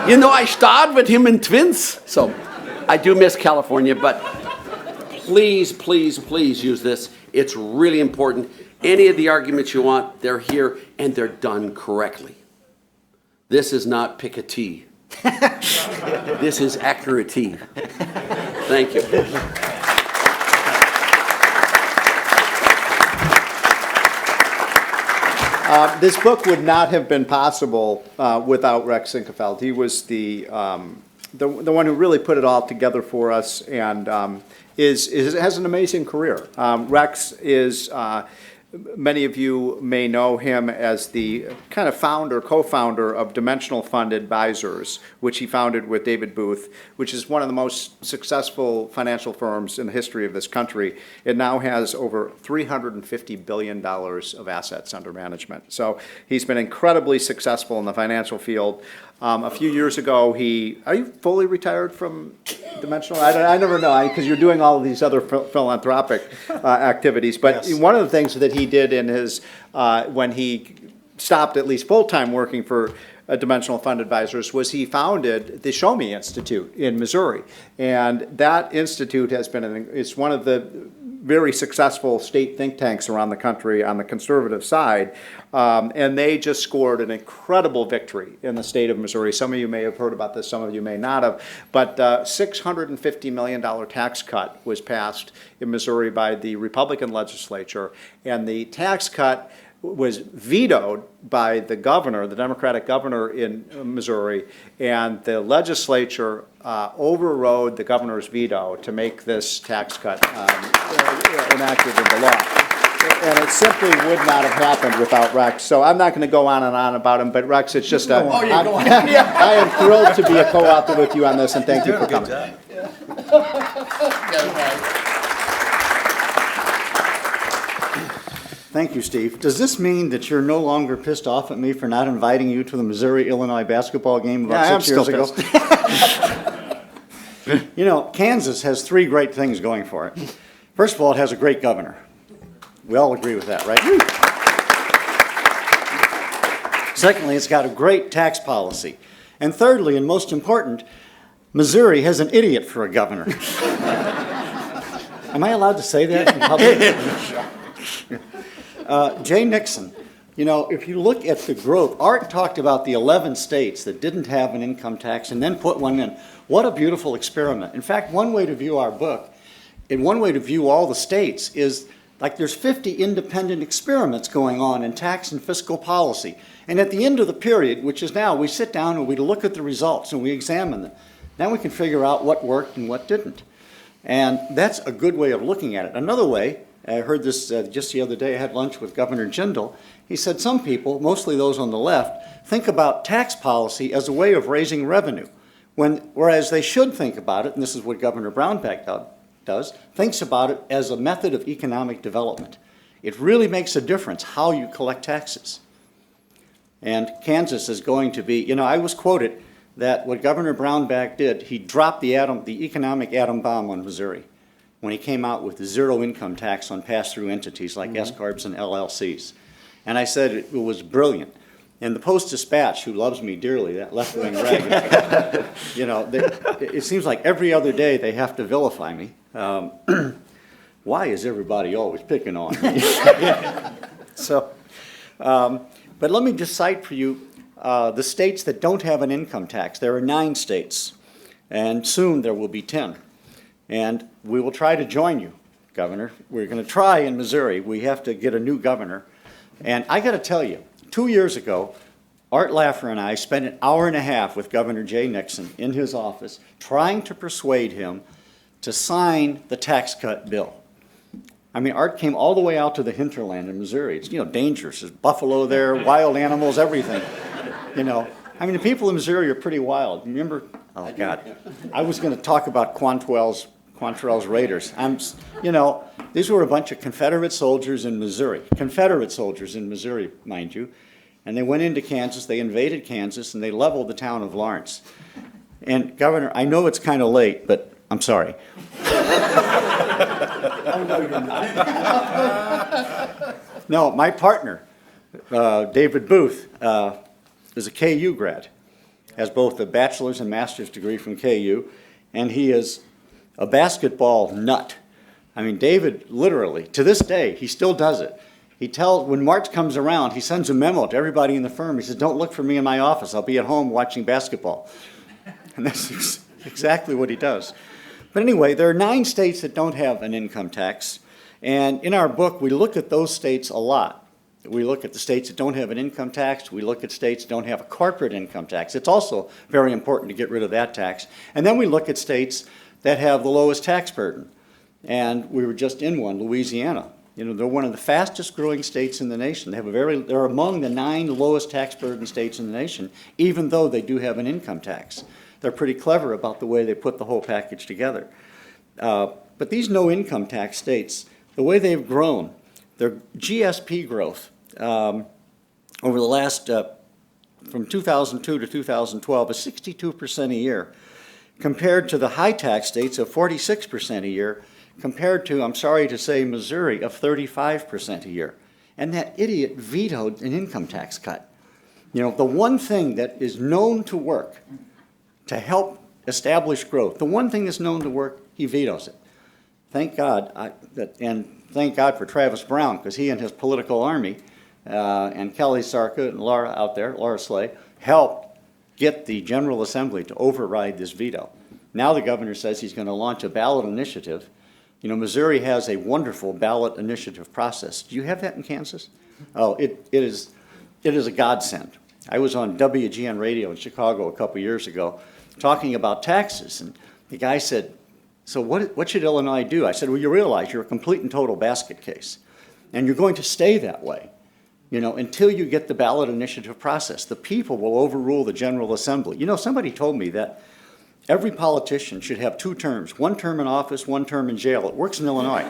You know, I starred with him in Twins. So I do miss California, but please, please, please use this. It's really important. Any of the arguments you want, they're here, and they're done correctly. This is not pick-a-tee. This is accurate-tee. Thank you. This book would not have been possible without Rex Sinquefield. He was the one who really put it all together for us, and has an amazing career. Rex is, many of you may know him as the kind of co-founder of Dimensional Fund Advisors, which he founded with David Booth, which is one of the most successful financial firms in the history of this country. It now has over $350 billion of assets under management. So he's been incredibly successful in the financial field. A few years ago, are you fully retired from Dimensional? I never know, because you're doing all of these other philanthropic activities. But Yes. one of the things that he did in his, when he stopped at least full-time working for Dimensional Fund Advisors, was he founded the Show Me Institute in Missouri. And that institute has been, it's one of the very successful state think tanks around the country on the conservative side. And they just scored an incredible victory in the state of Missouri. Some of you may have heard about this, some of you may not have. But $650 million tax cut was passed in Missouri by the Republican legislature. And the tax cut was vetoed by the governor, the Democratic governor in Missouri, and the legislature overrode the governor's veto to make this tax cut enacted into law. And it simply would not have happened without Rex. So I'm not going to go on and on about him, but Rex, it's just I am thrilled to be a co-author with you on this, and thank you for coming. Thank you, Steve. Does this mean that you're no longer pissed off at me for not inviting you to the Missouri-Illinois basketball game about 6 years ago? You know, Kansas has 3 great things going for it. First of all, it has a great governor. We all agree with that, right? Secondly, it's got a great tax policy. And thirdly, and most important, Missouri has an idiot for a governor. Am I allowed to say that in public? Jay Nixon, you know, if you look at the growth, Art talked about the 11 states that didn't have an income tax and then put one in. What a beautiful experiment. In fact, one way to view our book, and one way to view all the states, is like there's 50 independent experiments going on in tax and fiscal policy. And at the end of the period, which is now, we sit down and we look at the results and we examine them. Then we can figure out what worked and what didn't. And that's a good way of looking at it. Another way, I heard this just the other day. I had lunch with Governor Jindal. He said some people, mostly those on the left, think about tax policy as a way of raising revenue, whereas they should think about it, and this is what Governor Brownback does, thinks about it as a method of economic development. It really makes a difference how you collect taxes. And Kansas is going to be, you know, I was quoted that what Governor Brownback did, he dropped the economic atom bomb on Missouri when he came out with zero income tax on pass-through entities like S-corps and LLCs. And I said it was brilliant. And the Post-Dispatch, who loves me dearly, that left-wing rag, you know, it seems like every other day they have to vilify me. Why is everybody always picking on me? So, but let me just cite for you the states that don't have an income tax. There are 9 states, and soon there will be 10. And we will try to join you, Governor. We're going to try in Missouri. We have to get a new governor. And I got to tell you, 2 years ago, Art Laffer and I spent an hour and a half with Governor Jay Nixon in his office trying to persuade him to sign the tax cut bill. I mean, Art came all the way out to the hinterland in Missouri. It's, you know, dangerous. There's buffalo there, wild animals, everything. You know, I mean, the people in Missouri are pretty wild. Remember? Oh, God. I was going to talk about Quantrell's Raiders. You know, these were a bunch of Confederate soldiers in Missouri. Confederate soldiers in Missouri, mind you. And they went into Kansas, they invaded Kansas, and they leveled the town of Lawrence. And Governor, I know it's kind of late, but I'm sorry. No, my partner, David Booth, is a KU grad. has both a bachelor's and master's degree from KU, and he is a basketball nut. I mean, David, literally, to this day, he still does it. When March comes around, he sends a memo to everybody in the firm. He says, don't look for me in my office. I'll be at home watching basketball. And that's exactly what he does. But anyway, there are 9 states that don't have an income tax. And in our book, we look at those states a lot. We look at the states that don't have an income tax. We look at states that don't have a corporate income tax. It's also very important to get rid of that tax. And then we look at states that have the lowest tax burden. And we were just in one, Louisiana. You know, they're one of the fastest growing states in the nation. They're among the 9 lowest tax burden states in the nation, even though they do have an income tax. They're pretty clever about the way they put the whole package together. But these no income tax states, the way they've grown, their GSP growth over the last, from 2002 to 2012 is 62% a year, compared to the high tax states of 46% a year, compared to, I'm sorry to say, Missouri of 35% a year. And that idiot vetoed an income tax cut. You know, the one thing that is known to work to help establish growth, the one thing that's known to work, he vetoes it. Thank God, and thank God for Travis Brown, because he and his political army, and Kelly Sarka and Laura out there, Laura Slay, helped get the General Assembly to override this veto. Now the governor says he's going to launch a ballot initiative. You know, Missouri has a wonderful ballot initiative process. Do you have that in Kansas? Oh, it is a godsend. I was on WGN radio in Chicago a couple years ago talking about taxes, and the guy said, so what should Illinois do? I said, well, you realize you're a complete and total basket case, and you're going to stay that way, you know, until you get the ballot initiative process. The people will overrule the General Assembly. You know, somebody told me that every politician should have 2 terms, 1 term in office, 1 term in jail. It works in Illinois.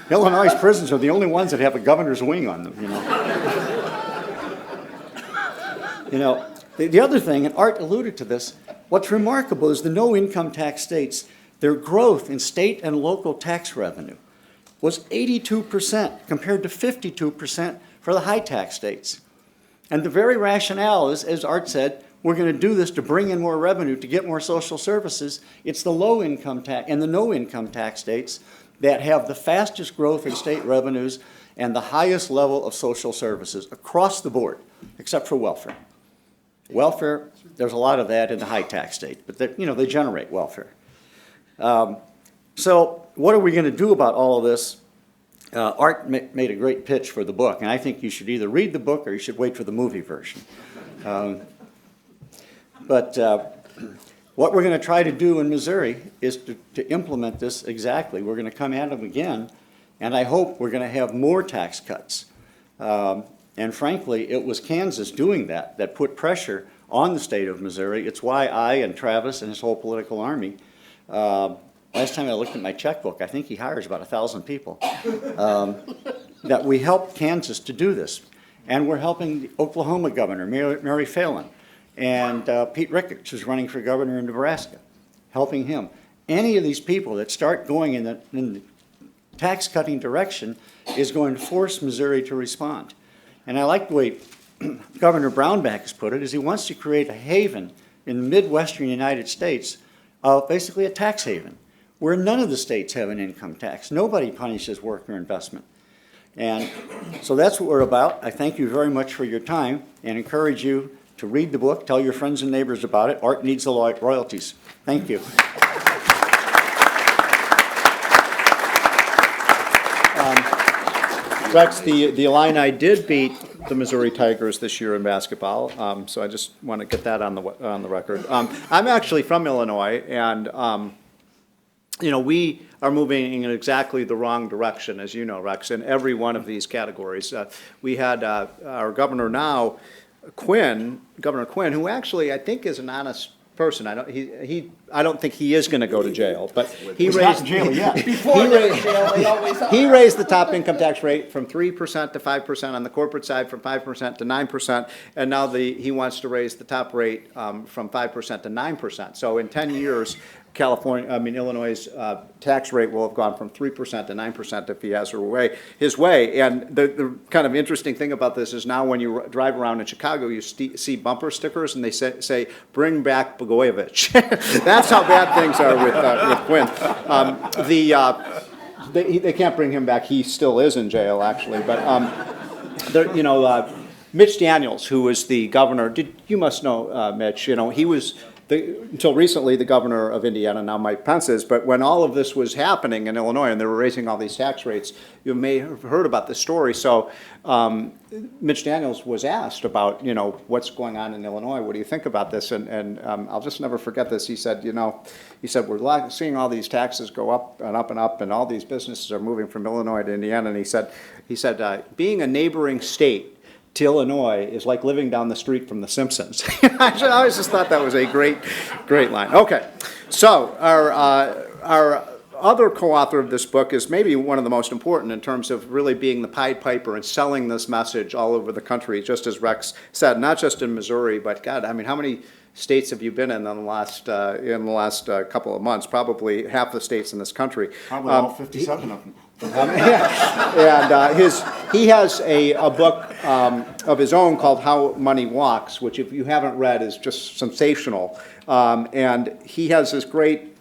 Illinois' prisons are the only ones that have a governor's wing on them, you know. You know, the other thing, and Art alluded to this, what's remarkable is the no income tax states, their growth in state and local tax revenue was 82% compared to 52% for the high tax states. And the very rationale is, as Art said, we're going to do this to bring in more revenue, to get more social services. It's the low income tax and the no income tax states that have the fastest growth in state revenues and the highest level of social services across the board, except for welfare. Welfare, there's a lot of that in the high tax state, but they generate welfare. So what are we going to do about all of this? Art made a great pitch for the book, and I think you should either read the book or you should wait for the movie version. But what we're going to try to do in Missouri is to implement this exactly. We're going to come at them again, and I hope we're going to have more tax cuts. And frankly, it was Kansas doing that put pressure on the state of Missouri. It's why I and Travis and his whole political army, last time I looked at my checkbook, I think he hires about 1,000 people, that we helped Kansas to do this. And we're helping the Oklahoma governor, Mary Phelan, and Pete Ricketts, who's running for governor in Nebraska, helping him. Any of these people that start going in the tax-cutting direction is going to force Missouri to respond. And I like the way Governor Brownback has put it, is he wants to create a haven in the Midwestern United States, basically a tax haven, where none of the states have an income tax. Nobody punishes work or investment. And so that's what we're about. I thank you very much for your time and encourage you to read the book, tell your friends and neighbors about it. Art needs the royalties. Thank you. Rex, the Illini did beat the Missouri Tigers this year in basketball, so I just want to get that on the record. I'm actually from Illinois, and we are moving in exactly the wrong direction, as you know, Rex, in every one of these categories. We had our governor now, Governor Quinn, who actually I think is an honest person. I don't think he is going to go to jail, but he raised jail yet. he raised the top income tax rate from 3% to 5% on the corporate side, from 5% to 9%, and now he wants to raise the top rate from 5% to 9%. So in 10 years, Illinois' tax rate will have gone from 3% to 9% if he has his way. And the kind of interesting thing about this is now when you drive around in Chicago, you see bumper stickers and they say "Bring back Blagojevich." That's how bad things are with Quinn. They can't bring him back. He still is in jail, actually. But Mitch Daniels, who was the governor, you must know Mitch. He was until recently the governor of Indiana. Now Mike Pence is. But when all of this was happening in Illinois and they were raising all these tax rates, you may have heard about this story. So Mitch Daniels was asked about what's going on in Illinois. What do you think about this? And I'll just never forget this. He said, we're seeing all these taxes go up and up and up, and all these businesses are moving from Illinois to Indiana. And he said, being a neighboring state to Illinois is like living down the street from The Simpsons. I always just thought that was a great line. Okay, so our other co-author of this book is maybe one of the most important in terms of really being the Pied Piper and selling this message all over the country, just as Rex said, not just in Missouri, but God, how many states have you been in the last couple of months? Probably half the states in this country. Probably all 57 of them. And he has a book of his own called How Money Walks, which if you haven't read is just sensational. And he has this great,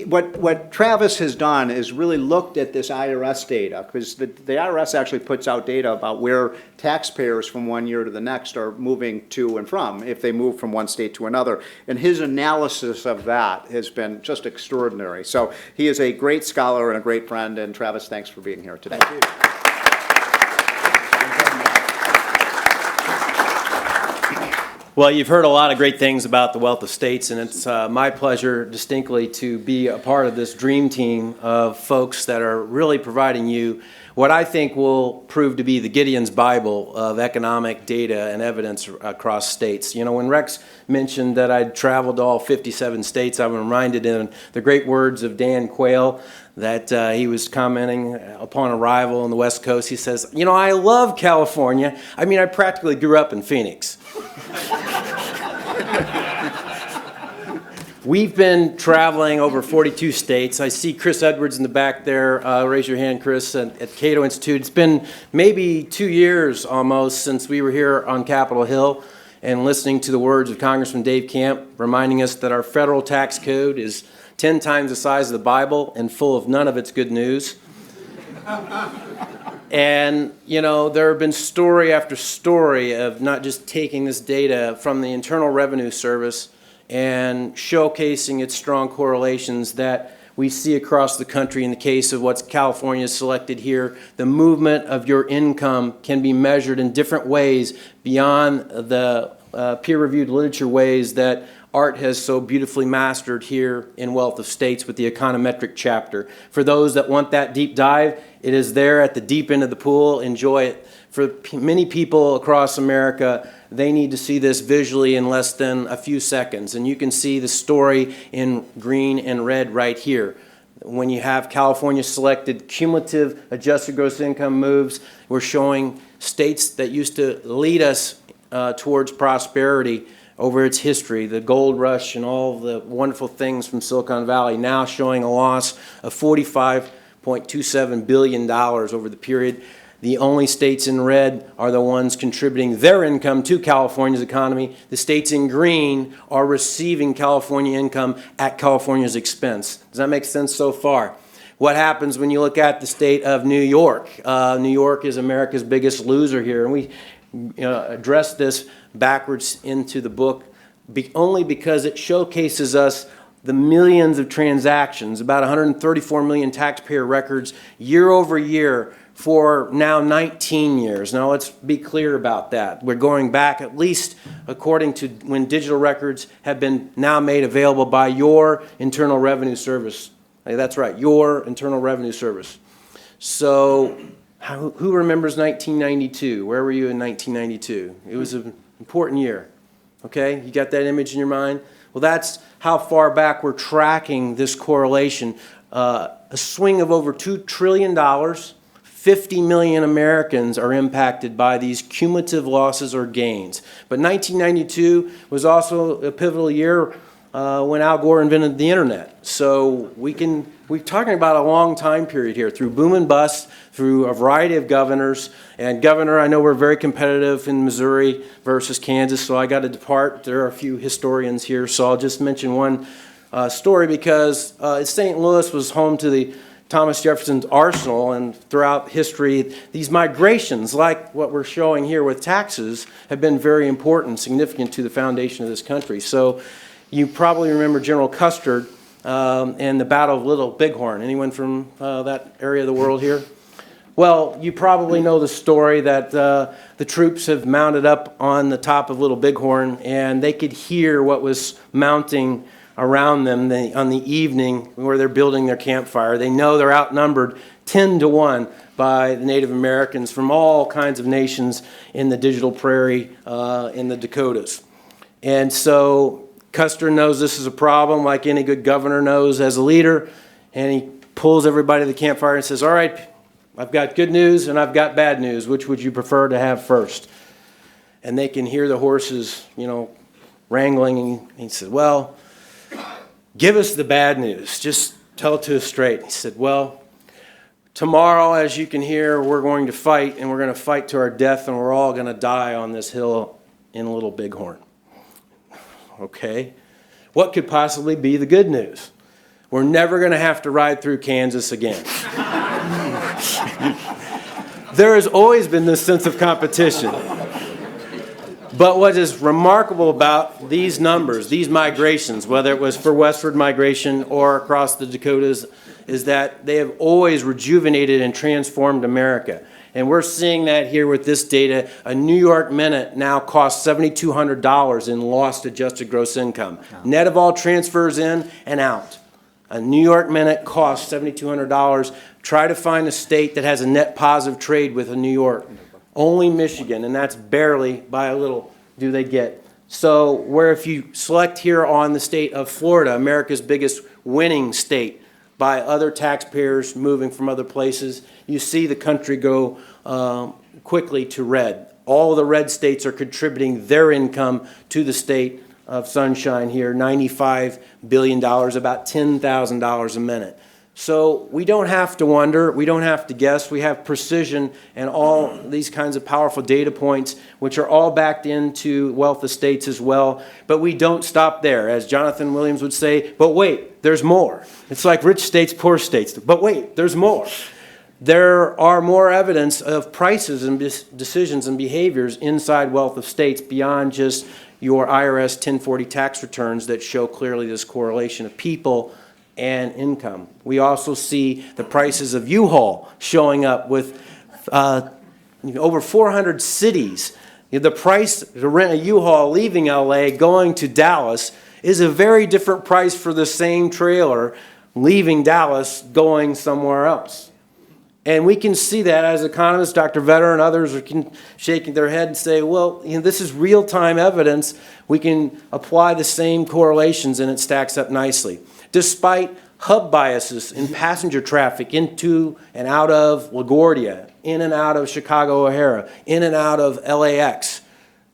what Travis has done is really looked at this IRS data, because the IRS actually puts out data about where taxpayers from one year to the next are moving to and from, if they move from one state to another. And his analysis of that has been just extraordinary. So he is a great scholar and a great friend, and Travis, thanks for being here today. Thank you. Well, you've heard a lot of great things about the wealth of states, and it's my pleasure distinctly to be a part of this dream team of folks that are really providing you what I think will prove to be the Gideon's Bible of economic data and evidence across states. When Rex mentioned that I'd traveled to all 57 states, I'm reminded in the great words of Dan Quayle that he was commenting upon arrival on the West Coast. He says, I love California. I practically grew up in Phoenix. We've been traveling over 42 states. I see Chris Edwards in the back there. Raise your hand, Chris, at Cato Institute. It's been maybe 2 years almost since we were here on Capitol Hill and listening to the words of Congressman Dave Camp reminding us that our federal tax code is 10 times the size of the Bible and full of none of its good news. And, there have been story after story of not just taking this data from the Internal Revenue Service and showcasing its strong correlations that we see across the country in the case of what's California selected here. The movement of your income can be measured in different ways beyond the peer-reviewed literature ways that Art has so beautifully mastered here in Wealth of States with the econometric chapter. For those that want that deep dive, it is there at the deep end of the pool. Enjoy it. For many people across America, they need to see this visually in less than a few seconds. And you can see the story in green and red right here. When you have California selected cumulative adjusted gross income moves, we're showing states that used to lead us towards prosperity over its history, the gold rush and all the wonderful things from Silicon Valley, now showing a loss of $45.27 billion over the period. The only states in red are the ones contributing their income to California's economy. The states in green are receiving California income at California's expense. Does that make sense so far? What happens when you look at the state of New York? New York is America's biggest loser here, and we address this backwards into the book only because it showcases us the millions of transactions, about 134 million taxpayer records year over year for now 19 years. Now let's be clear about that. We're going back at least according to when digital records have been now made available by your Internal Revenue Service. That's right, your Internal Revenue Service. So who remembers 1992? Where were you in 1992? It was an important year. Okay, you got that image in your mind? Well, that's how far back we're tracking this correlation. A swing of over $2 trillion, 50 million Americans are impacted by these cumulative losses or gains. But 1992 was also a pivotal year. when Al Gore invented the internet. So we're talking about a long time period here, through boom and bust, through a variety of governors. And Governor, I know we're very competitive in Missouri versus Kansas, so I got to depart. There are a few historians here, so I'll just mention one story, because St. Louis was home to the Thomas Jefferson's arsenal, and throughout history, these migrations, like what we're showing here with taxes, have been very important, significant to the foundation of this country. So you probably remember General Custer and the Battle of Little Bighorn. Anyone from that area of the world here? Well, you probably know the story that the troops have mounted up on the top of Little Bighorn, and they could hear what was mounting around them on the evening where they're building their campfire. They know they're outnumbered 10-1 by the Native Americans from all kinds of nations in the Digital Prairie in the Dakotas. And so Custer knows this is a problem, like any good governor knows as a leader, and he pulls everybody to the campfire and says, all right, I've got good news and I've got bad news. Which would you prefer to have first? And they can hear the horses, wrangling, and he said, well, give us the bad news. Just tell it to us straight. He said, well, tomorrow, as you can hear, we're going to fight, and we're going to fight to our death, and we're all going to die on this hill in Little Bighorn. Okay. What could possibly be the good news? We're never going to have to ride through Kansas again. There has always been this sense of competition. But what is remarkable about these numbers, these migrations, whether it was for westward migration or across the Dakotas, is that they have always rejuvenated and transformed America. And we're seeing that here with this data. A New York minute now costs $7,200 in lost adjusted gross income. Net of all transfers in and out. A New York minute costs $7,200. Try to find a state that has a net positive trade with a New York. Only Michigan, and that's barely by a little do they get. So where if you select here on the state of Florida, America's biggest winning state by other taxpayers moving from other places, you see the country go quickly to red. All of the red states are contributing their income to the state of sunshine here, $95 billion, about $10,000 a minute. So we don't have to wonder, we don't have to guess, we have precision and all these kinds of powerful data points, which are all backed into wealth of states as well. But we don't stop there. As Jonathan Williams would say, but wait, there's more. It's like rich states, poor states, but wait, there's more. There are more evidence of prices and decisions and behaviors inside wealth of states beyond just your IRS 1040 tax returns that show clearly this correlation of people and income. We also see the prices of U-Haul showing up with over 400 cities. The price to rent a U-Haul leaving LA going to Dallas is a very different price for the same trailer leaving Dallas going somewhere else. And we can see that as economists, Dr. Vetter and others are shaking their head and say, well, this is real-time evidence. We can apply the same correlations and it stacks up nicely. Despite hub biases in passenger traffic into and out of LaGuardia, in and out of Chicago O'Hare, in and out of LAX,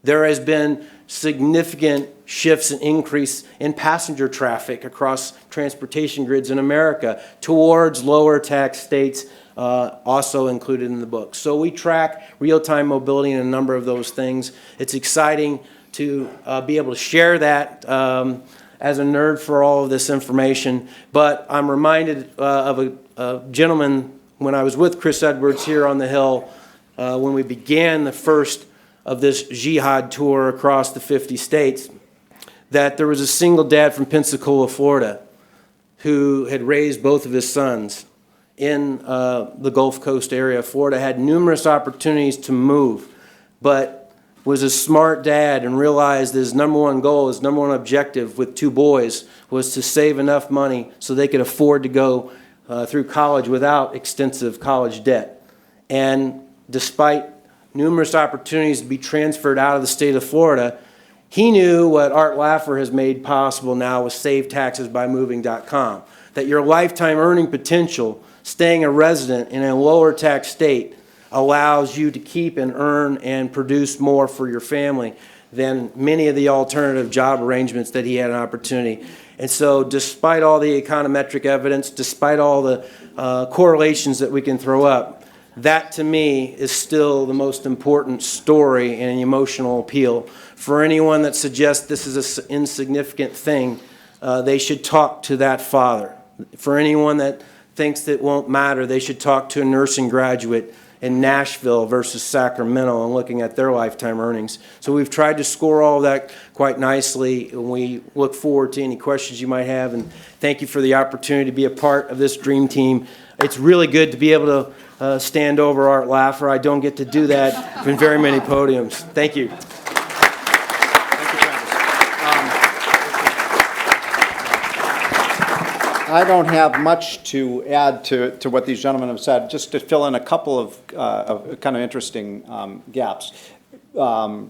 there has been significant shifts and increase in passenger traffic across transportation grids in America towards lower tax states, also included in the book. So we track real-time mobility in a number of those things. It's exciting to be able to share that as a nerd for all of this information. But I'm reminded of a gentleman when I was with Chris Edwards here on the Hill when we began the first of this jihad tour across the 50 states, that there was a single dad from Pensacola, Florida, who had raised both of his sons in the Gulf Coast area. Florida had numerous opportunities to move, but was a smart dad and realized his number one goal, his number one objective with two boys was to save enough money so they could afford to go through college without extensive college debt. And despite numerous opportunities to be transferred out of the state of Florida, he knew what Art Laffer has made possible now with SaveTaxesByMoving.com, that your lifetime earning potential staying a resident in a lower tax state allows you to keep and earn and produce more for your family than many of the alternative job arrangements that he had an opportunity. And so despite all the econometric evidence, despite all the correlations that we can throw up, that to me is still the most important story and an emotional appeal. For anyone that suggests this is an insignificant thing, they should talk to that father. For anyone that thinks it won't matter, they should talk to a nursing graduate in Nashville versus Sacramento and looking at their lifetime earnings. So we've tried to score all of that quite nicely, and we look forward to any questions you might have, and thank you for the opportunity to be a part of this dream team. It's really good to be able to stand over Art Laffer. I don't get to do that in very many podiums. Thank you. I don't have much to add to what these gentlemen have said, just to fill in a couple of kind of interesting gaps. The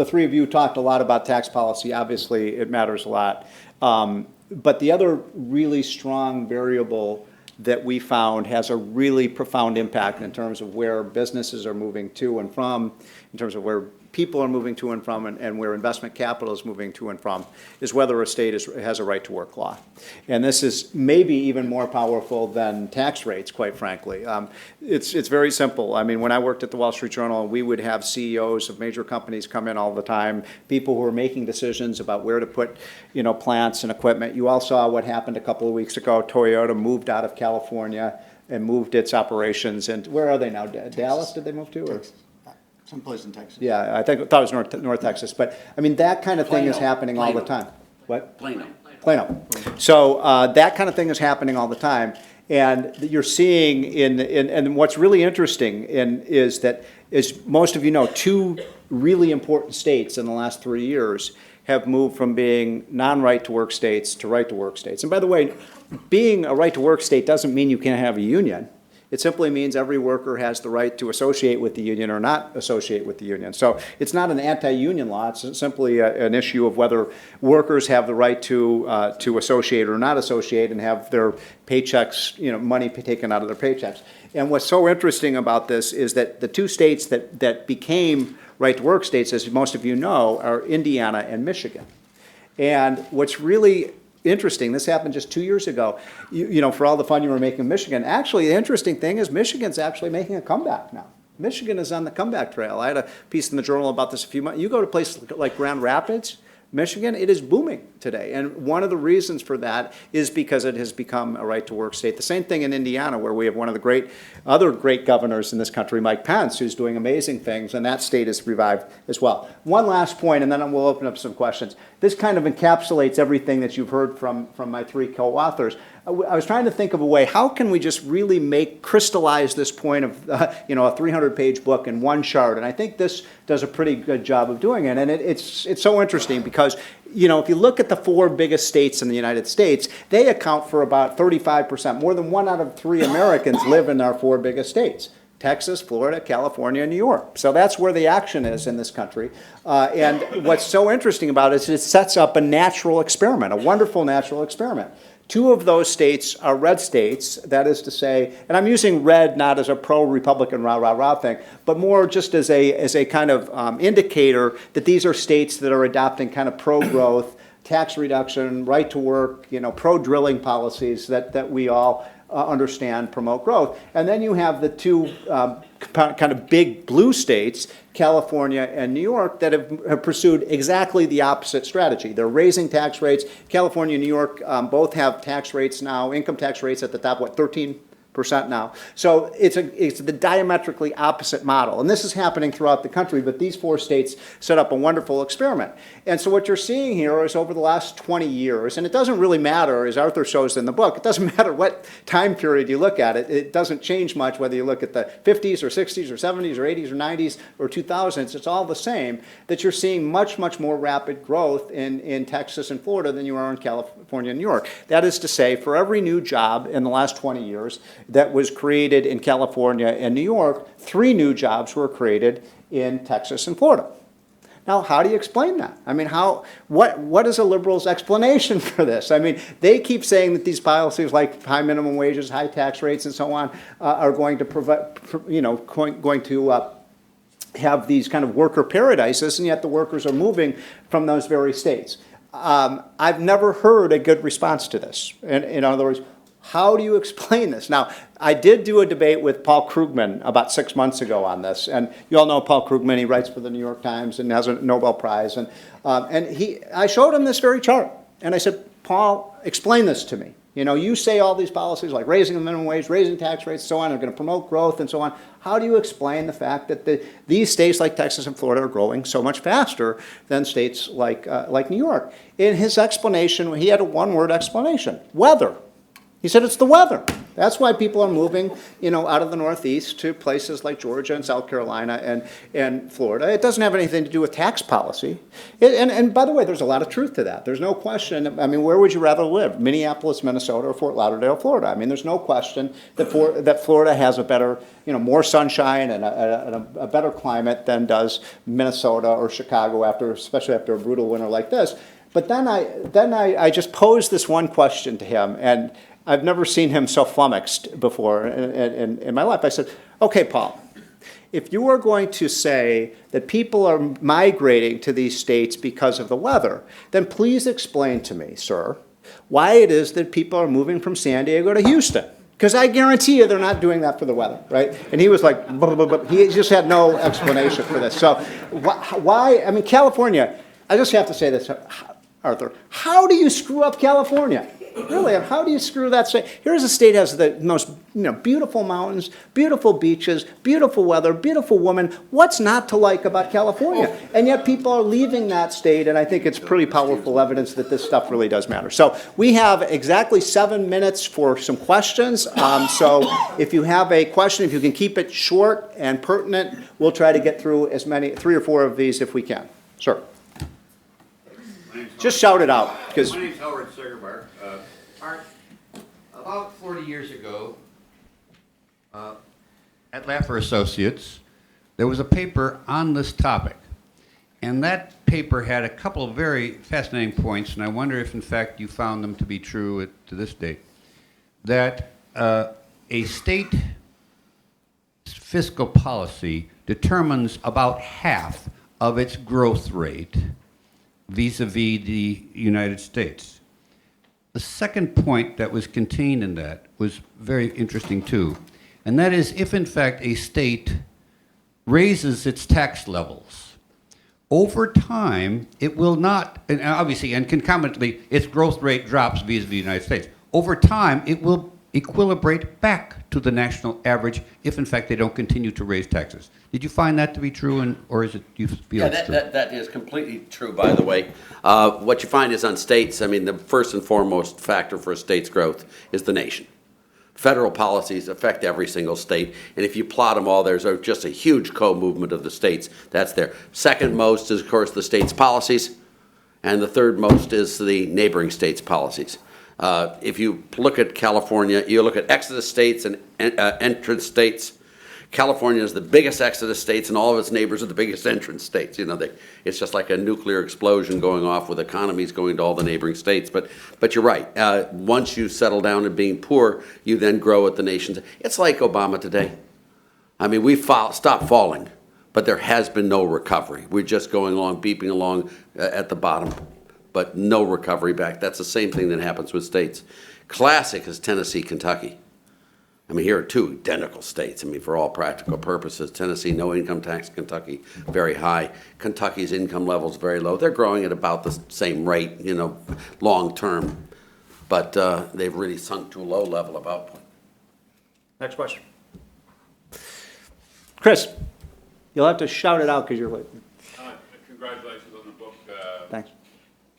three of you talked a lot about tax policy. Obviously, it matters a lot. But the other really strong variable that we found has a really profound impact in terms of where businesses are moving to and from, in terms of where people are moving to and from, and where investment capital is moving to and from, is whether a state has a right to work law. And this is maybe even more powerful than tax rates, quite frankly. It's very simple. I mean, when I worked at the Wall Street Journal, we would have CEOs of major companies come in all the time, people who are making decisions about where to put, plants and equipment. You all saw what happened a couple of weeks ago. Toyota moved out of California and moved its operations. And where are they now? Dallas, did they move to? Or? Someplace in Texas. Yeah, I thought it was North Texas. But, I mean, that kind of thing is happening all the time. What? Plano. So that kind of thing is happening all the time. And you're seeing and what's really interesting is that, as most of you know, two really important states in the last 3 years have moved from being non-right-to-work states to right-to-work states. And by the way, being a right-to-work state doesn't mean you can't have a union. It simply means every worker has the right to associate with the union or not associate with the union. So it's not an anti-union law. It's simply an issue of whether workers have the right to associate or not associate and have their paychecks, money taken out of their paychecks. And what's so interesting about this is that the two states that became right-to-work states, as most of you know, are Indiana and Michigan. And what's really interesting, this happened just 2 years ago, for all the fun you were making in Michigan. Actually, the interesting thing is Michigan's actually making a comeback now. Michigan is on the comeback trail. I had a piece in the Journal about this a few months. You go to places like Grand Rapids, Michigan, it is booming today. And one of the reasons for that is because it has become a right-to-work state. The same thing in Indiana, where we have one of the other great governors in this country, Mike Pence, who's doing amazing things, and that state is revived as well. One last point, and then we'll open up some questions. This kind of encapsulates everything that you've heard from my three co-authors. I was trying to think of a way, how can we just really crystallize this point of, a 300-page book in one chart? And I think this does a pretty good job of doing it. And it's so interesting because, if you look at the four biggest states in the United States, they account for about 35%. More than 1 out of 3 Americans live in our four biggest states: Texas, Florida, California, and New York. So that's where the action is in this country. And what's so interesting about it is it sets up a natural experiment, a wonderful natural experiment. 2 of those states are red states, that is to say, and I'm using red not as a pro-Republican rah-rah-rah thing, but more just as a kind of indicator that these are states that are adopting kind of pro-growth, tax reduction, right to work, pro-drilling policies that we all understand promote growth. And then you have the 2 kind of big blue states, California and New York, that have pursued exactly the opposite strategy. They're raising tax rates. California and New York both have tax rates now, income tax rates at the top, 13% now. So it's the diametrically opposite model. And this is happening throughout the country, but these 4 states set up a wonderful experiment. And so what you're seeing here is over the last 20 years, and it doesn't really matter, as Arthur shows in the book, it doesn't matter what time period you look at it. It doesn't change much whether you look at the 50s or 60s or 70s or 80s or 90s or 2000s. It's all the same, that you're seeing much, much more rapid growth in Texas and Florida than you are in California and New York. That is to say, for every new job in the last 20 years, that was created in California and New York, 3 new jobs were created in Texas and Florida. Now, how do you explain that? I mean, what is a liberal's explanation for this? I mean, they keep saying that these policies like high minimum wages, high tax rates, and so on are going to have these kind of worker paradises, and yet the workers are moving from those very states. I've never heard a good response to this. In other words, how do you explain this? Now, I did do a debate with Paul Krugman about 6 months ago on this, and you all know Paul Krugman. He writes for the New York Times and has a Nobel Prize, and I showed him this very chart, and I said, Paul, explain this to me. You know, you say all these policies like raising the minimum wage, raising tax rates, so on, are going to promote growth and so on. How do you explain the fact that these states like Texas and Florida are growing so much faster than states like New York? In his explanation, he had a one-word explanation: weather. He said it's the weather. That's why people are moving, you know, out of the Northeast to places like Georgia and South Carolina and Florida. It doesn't have anything to do with tax policy. And by the way, there's a lot of truth to that. There's no question. I mean, where would you rather live? Minneapolis, Minnesota, or Fort Lauderdale, Florida? I mean, there's no question that Florida has a better, you know, more sunshine and a better climate than does Minnesota or Chicago, especially after a brutal winter like this. But then I just posed this one question to him, and I've never seen him so flummoxed before in my life. I said, okay, Paul, if you are going to say that people are migrating to these states because of the weather, then please explain to me, sir, why it is that people are moving from San Diego to Houston. Because I guarantee you they're not doing that for the weather, right? And he was like, blah, blah, blah. He just had no explanation for this. So why, I mean, California, I just have to say this, Arthur, how do you screw up California? Really, how do you screw that state? Here's a state that has the most beautiful mountains, beautiful beaches, beautiful weather, beautiful women. What's not to like about California? And yet people are leaving that state, and I think it's pretty powerful evidence that this stuff really does matter. So we have exactly 7 minutes for some questions. So if you have a question, if you can keep it short and pertinent, we'll try to get through as many, 3 or 4 of these if we can. Sir. Just shout it out. My name's Howard Segerbark. Art, about 40 years ago, at Laffer Associates, there was a paper on this topic. And that paper had a couple of very fascinating points, and I wonder if, in fact, you found them to be true to this date. That a state fiscal policy determines about half of its growth rate vis-a-vis the United States. The second point that was contained in that was very interesting too, and that is if in fact a state raises its tax levels, over time it will not, and obviously and concomitantly its growth rate drops vis-a-vis the United States. Over time it will equilibrate back to the national average if in fact they don't continue to raise taxes. Did you find that to be true, or is it you feel it's true? That is completely true, by the way. What you find is on states, I mean, the first and foremost factor for a state's growth is the nation. Federal policies affect every single state, and if you plot them all, there's just a huge co-movement of the states. That's there. Second most is, of course, the state's policies, and the third most is the neighboring states' policies. If you look at California, you look at exodus states and entrance states. California is the biggest exodus states, and all of its neighbors are the biggest entrance states. You know, it's just like a nuclear explosion going off with economies going to all the neighboring states. But you're right. Once you settle down to being poor, you then grow at the nations. It's like Obama today. I mean, we've stopped falling, but there has been no recovery. We're just going along, beeping along at the bottom, but no recovery back. That's the same thing that happens with states. Classic is Tennessee, Kentucky. I mean, here are two identical states. I mean, for all practical purposes, Tennessee, no income tax, Kentucky, very high. Kentucky's income level's very low. They're growing at about the same rate, you know, long term. But they've really sunk to a low level of output. Next question. Chris, you'll have to shout it out because you're late. Congratulations on the book. Thanks.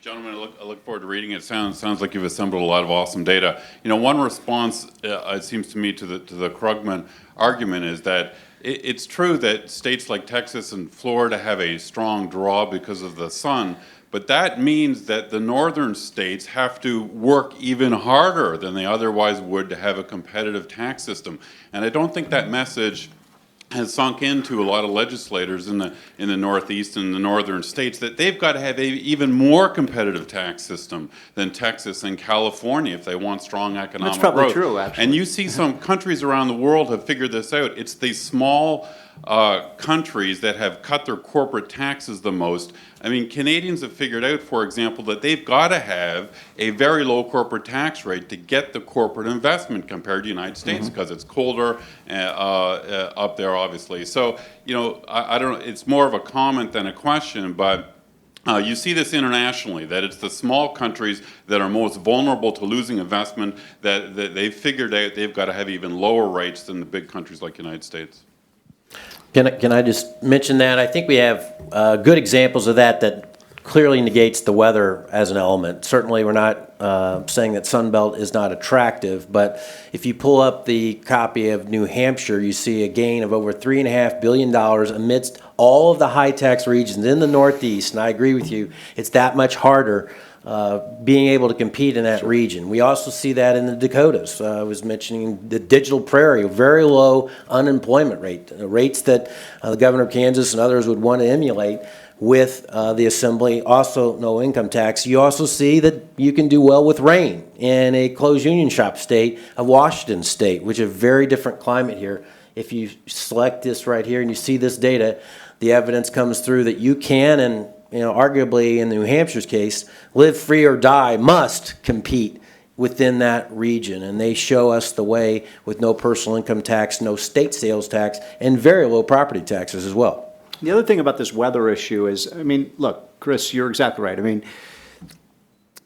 Gentlemen, I look forward to reading it. Sounds like you've assembled a lot of awesome data. You know, one response, it seems to me, to the Krugman argument is that it's true that states like Texas and Florida have a strong draw because of the sun, but that means that the northern states have to work even harder than they otherwise would to have a competitive tax system. And I don't think that message has sunk into a lot of legislators in the Northeast and the northern states that they've got to have an even more competitive tax system than Texas and California if they want strong economic growth. That's probably true, actually. And you see some countries around the world have figured this out. It's these small countries that have cut their corporate taxes the most. I mean, Canadians have figured out, for example, that they've got to have a very low corporate tax rate to get the corporate investment compared to the United States, because it's colder up there, obviously. So, you know, I don't know, it's more of a comment than a question, but you see this internationally, that it's the small countries that are most vulnerable to losing investment, that they've figured out they've got to have even lower rates than the big countries like the United States. Can I just mention that? I think we have good examples of that clearly negates the weather as an element. Certainly, we're not saying that Sunbelt is not attractive, but if you pull up the copy of New Hampshire, you see a gain of over $3.5 billion amidst all of the high-tax regions in the Northeast, and I agree with you, it's that much harder being able to compete in that region. We also see that in the Dakotas. I was mentioning the digital prairie, a very low unemployment rate, rates that the governor of Kansas and others would want to emulate with the assembly. Also no income tax. You also see that you can do well with rain in a closed union shop state of Washington State, which is a very different climate here. If you select this right here and you see this data, the evidence comes through that you can, and you know, arguably in New Hampshire's case, live free or die must compete within that region. And they show us the way with no personal income tax, no state sales tax, and very low property taxes as well. The other thing about this weather issue is, I mean, look, Chris, you're exactly right. I mean,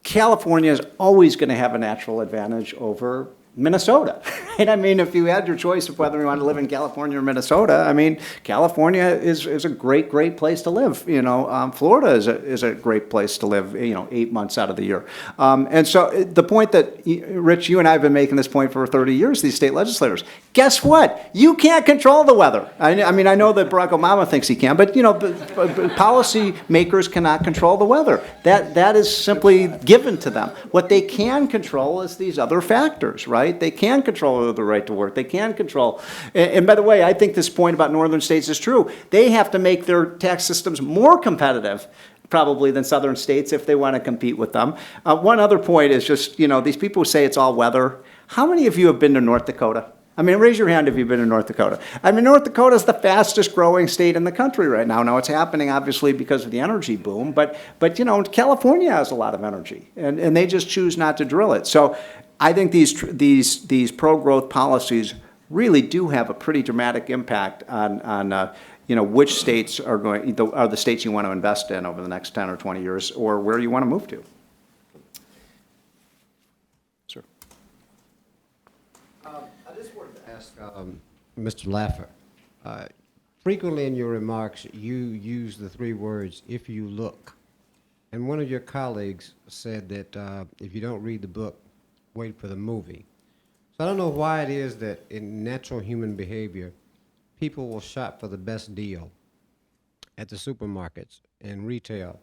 California is always going to have a natural advantage over Minnesota, right? I mean, if you had your choice of whether you want to live in California or Minnesota, I mean, California is a great place to live. You know, Florida is a great place to live, you know, 8 months out of the year. And so the point that, Rich, you and I have been making this point for 30 years, these state legislators, guess what? You can't control the weather. I mean, I know that Barack Obama thinks he can, but, you know, policy makers cannot control the weather. That is simply given to them. What they can control is these other factors, right? They can control the right to work. They can control. And by the way, I think this point about northern states is true. They have to make their tax systems more competitive probably than southern states if they want to compete with them. One other point is just, you know, these people who say it's all weather. How many of you have been to North Dakota? I mean, raise your hand if you've been to North Dakota. I mean, North Dakota is the fastest growing state in the country right now. Now, it's happening obviously because of the energy boom, but you know, California has a lot of energy, and they just choose not to drill it. So I think these pro-growth policies really do have a pretty dramatic impact on you know, which states are the states you want to invest in over the next 10 or 20 years, or where you want to move to. Sir. I just wanted to ask Mr. Laffer. Frequently in your remarks, you use the three words, if you look. And one of your colleagues said that if you don't read the book, wait for the movie. So I don't know why it is that in natural human behavior, people will shop for the best deal at the supermarkets and retail,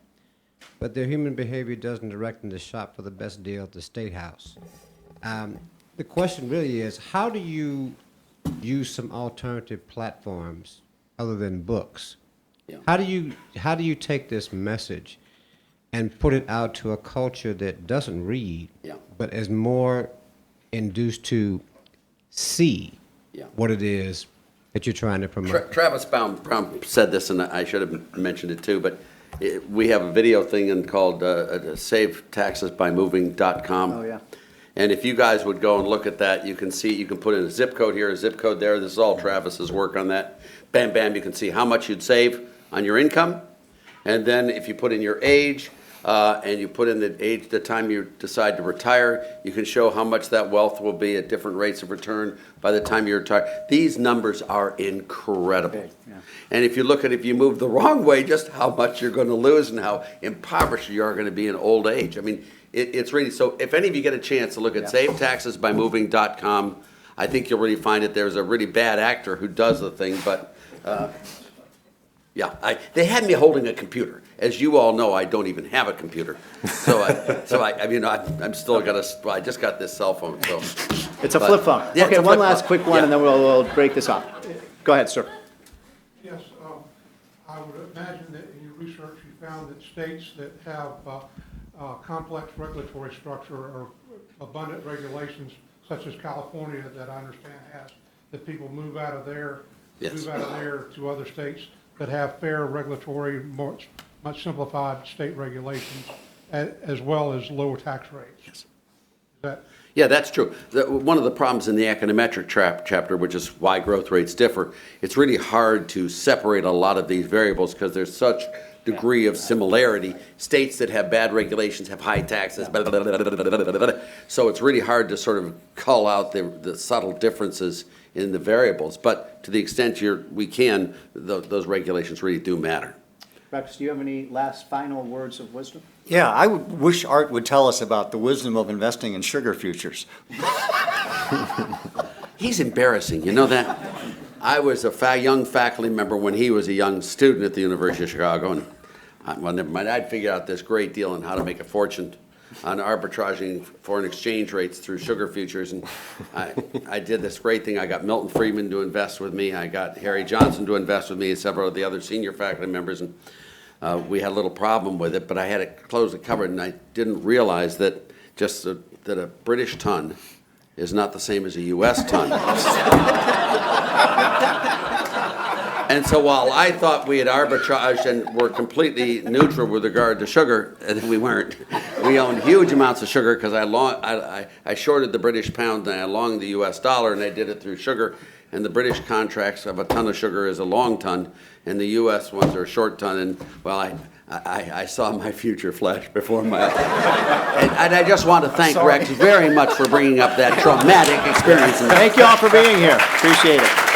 but their human behavior doesn't direct them to shop for the best deal at the State House. The question really is, how do you use some alternative platforms other than books? Yeah. How do you take this message and put it out to a culture that doesn't read, Yeah. but is more induced to see Yeah. what it is that you're trying to promote? Travis Brown said this, and I should have mentioned it too, but we have a video thing called SaveTaxesByMoving.com. Oh, yeah. And if you guys would go and look at that, you can see, you can put in a zip code here, a zip code there. This is all Travis's work on that. Bam, bam, you can see how much you'd save on your income. And then if you put in your age, and you put in the age, the time you decide to retire, you can show how much that wealth will be at different rates of return by the time you retire. These numbers are incredible. Okay, yeah. And if you look at, if you move the wrong way, just how much you're going to lose and how impoverished you are going to be in old age. I mean, it's really, so if any of you get a chance to look at SaveTaxesByMoving.com, I think you'll really find that there's a really bad actor who does the thing, but yeah, they had me holding a computer. As you all know, I don't even have a computer. I mean, I'm still I just got this cell phone, so. It's a flip phone. Yeah, Okay, it's a one flip last phone. quick one, Yeah. and then we'll break this off. Go ahead, sir. Yes, I would imagine that in your research you found that states that have complex regulatory structure or abundant regulations, such as California, that I understand has, that people move out of there Yes. move out of there to other states that have fair regulatory, much simplified state regulations, as well as lower tax rates. Yes. Is that, Yeah, that's true. One of the problems in the econometric chapter, which is why growth rates differ, it's really hard to separate a lot of these variables because there's such degree of similarity. States that have bad regulations have high taxes, blah, blah, blah, blah, blah, blah, blah, blah. So it's really hard to sort of call out the subtle differences in the variables. But to the extent we can, those regulations really do matter. Rex, do you have any last final words of wisdom? Yeah, I wish Art would tell us about the wisdom of investing in sugar futures. He's embarrassing, you know that? I was a young faculty member when he was a young student at the University of Chicago, and well, never mind, I'd figured out this great deal on how to make a fortune on arbitraging foreign exchange rates through sugar futures, and I did this great thing. I got Milton Friedman to invest with me, I got Harry Johnson to invest with me, and several of the other senior faculty members, and we had a little problem with it, but I had to close the cupboard, and I didn't realize that that a British ton is not the same as a U.S. ton. And so while I thought we had arbitraged and were completely neutral with regard to sugar, and we weren't. We owned huge amounts of sugar because I shorted the British pound and I longed the U.S. dollar, and I did it through sugar. And the British contracts of a ton of sugar is a long ton, and the U.S. ones are a short ton. And well, I saw my future flash before my eyes. And I just want to thank Rex very much for bringing up that traumatic experience. Thank you all for being here. Appreciate it.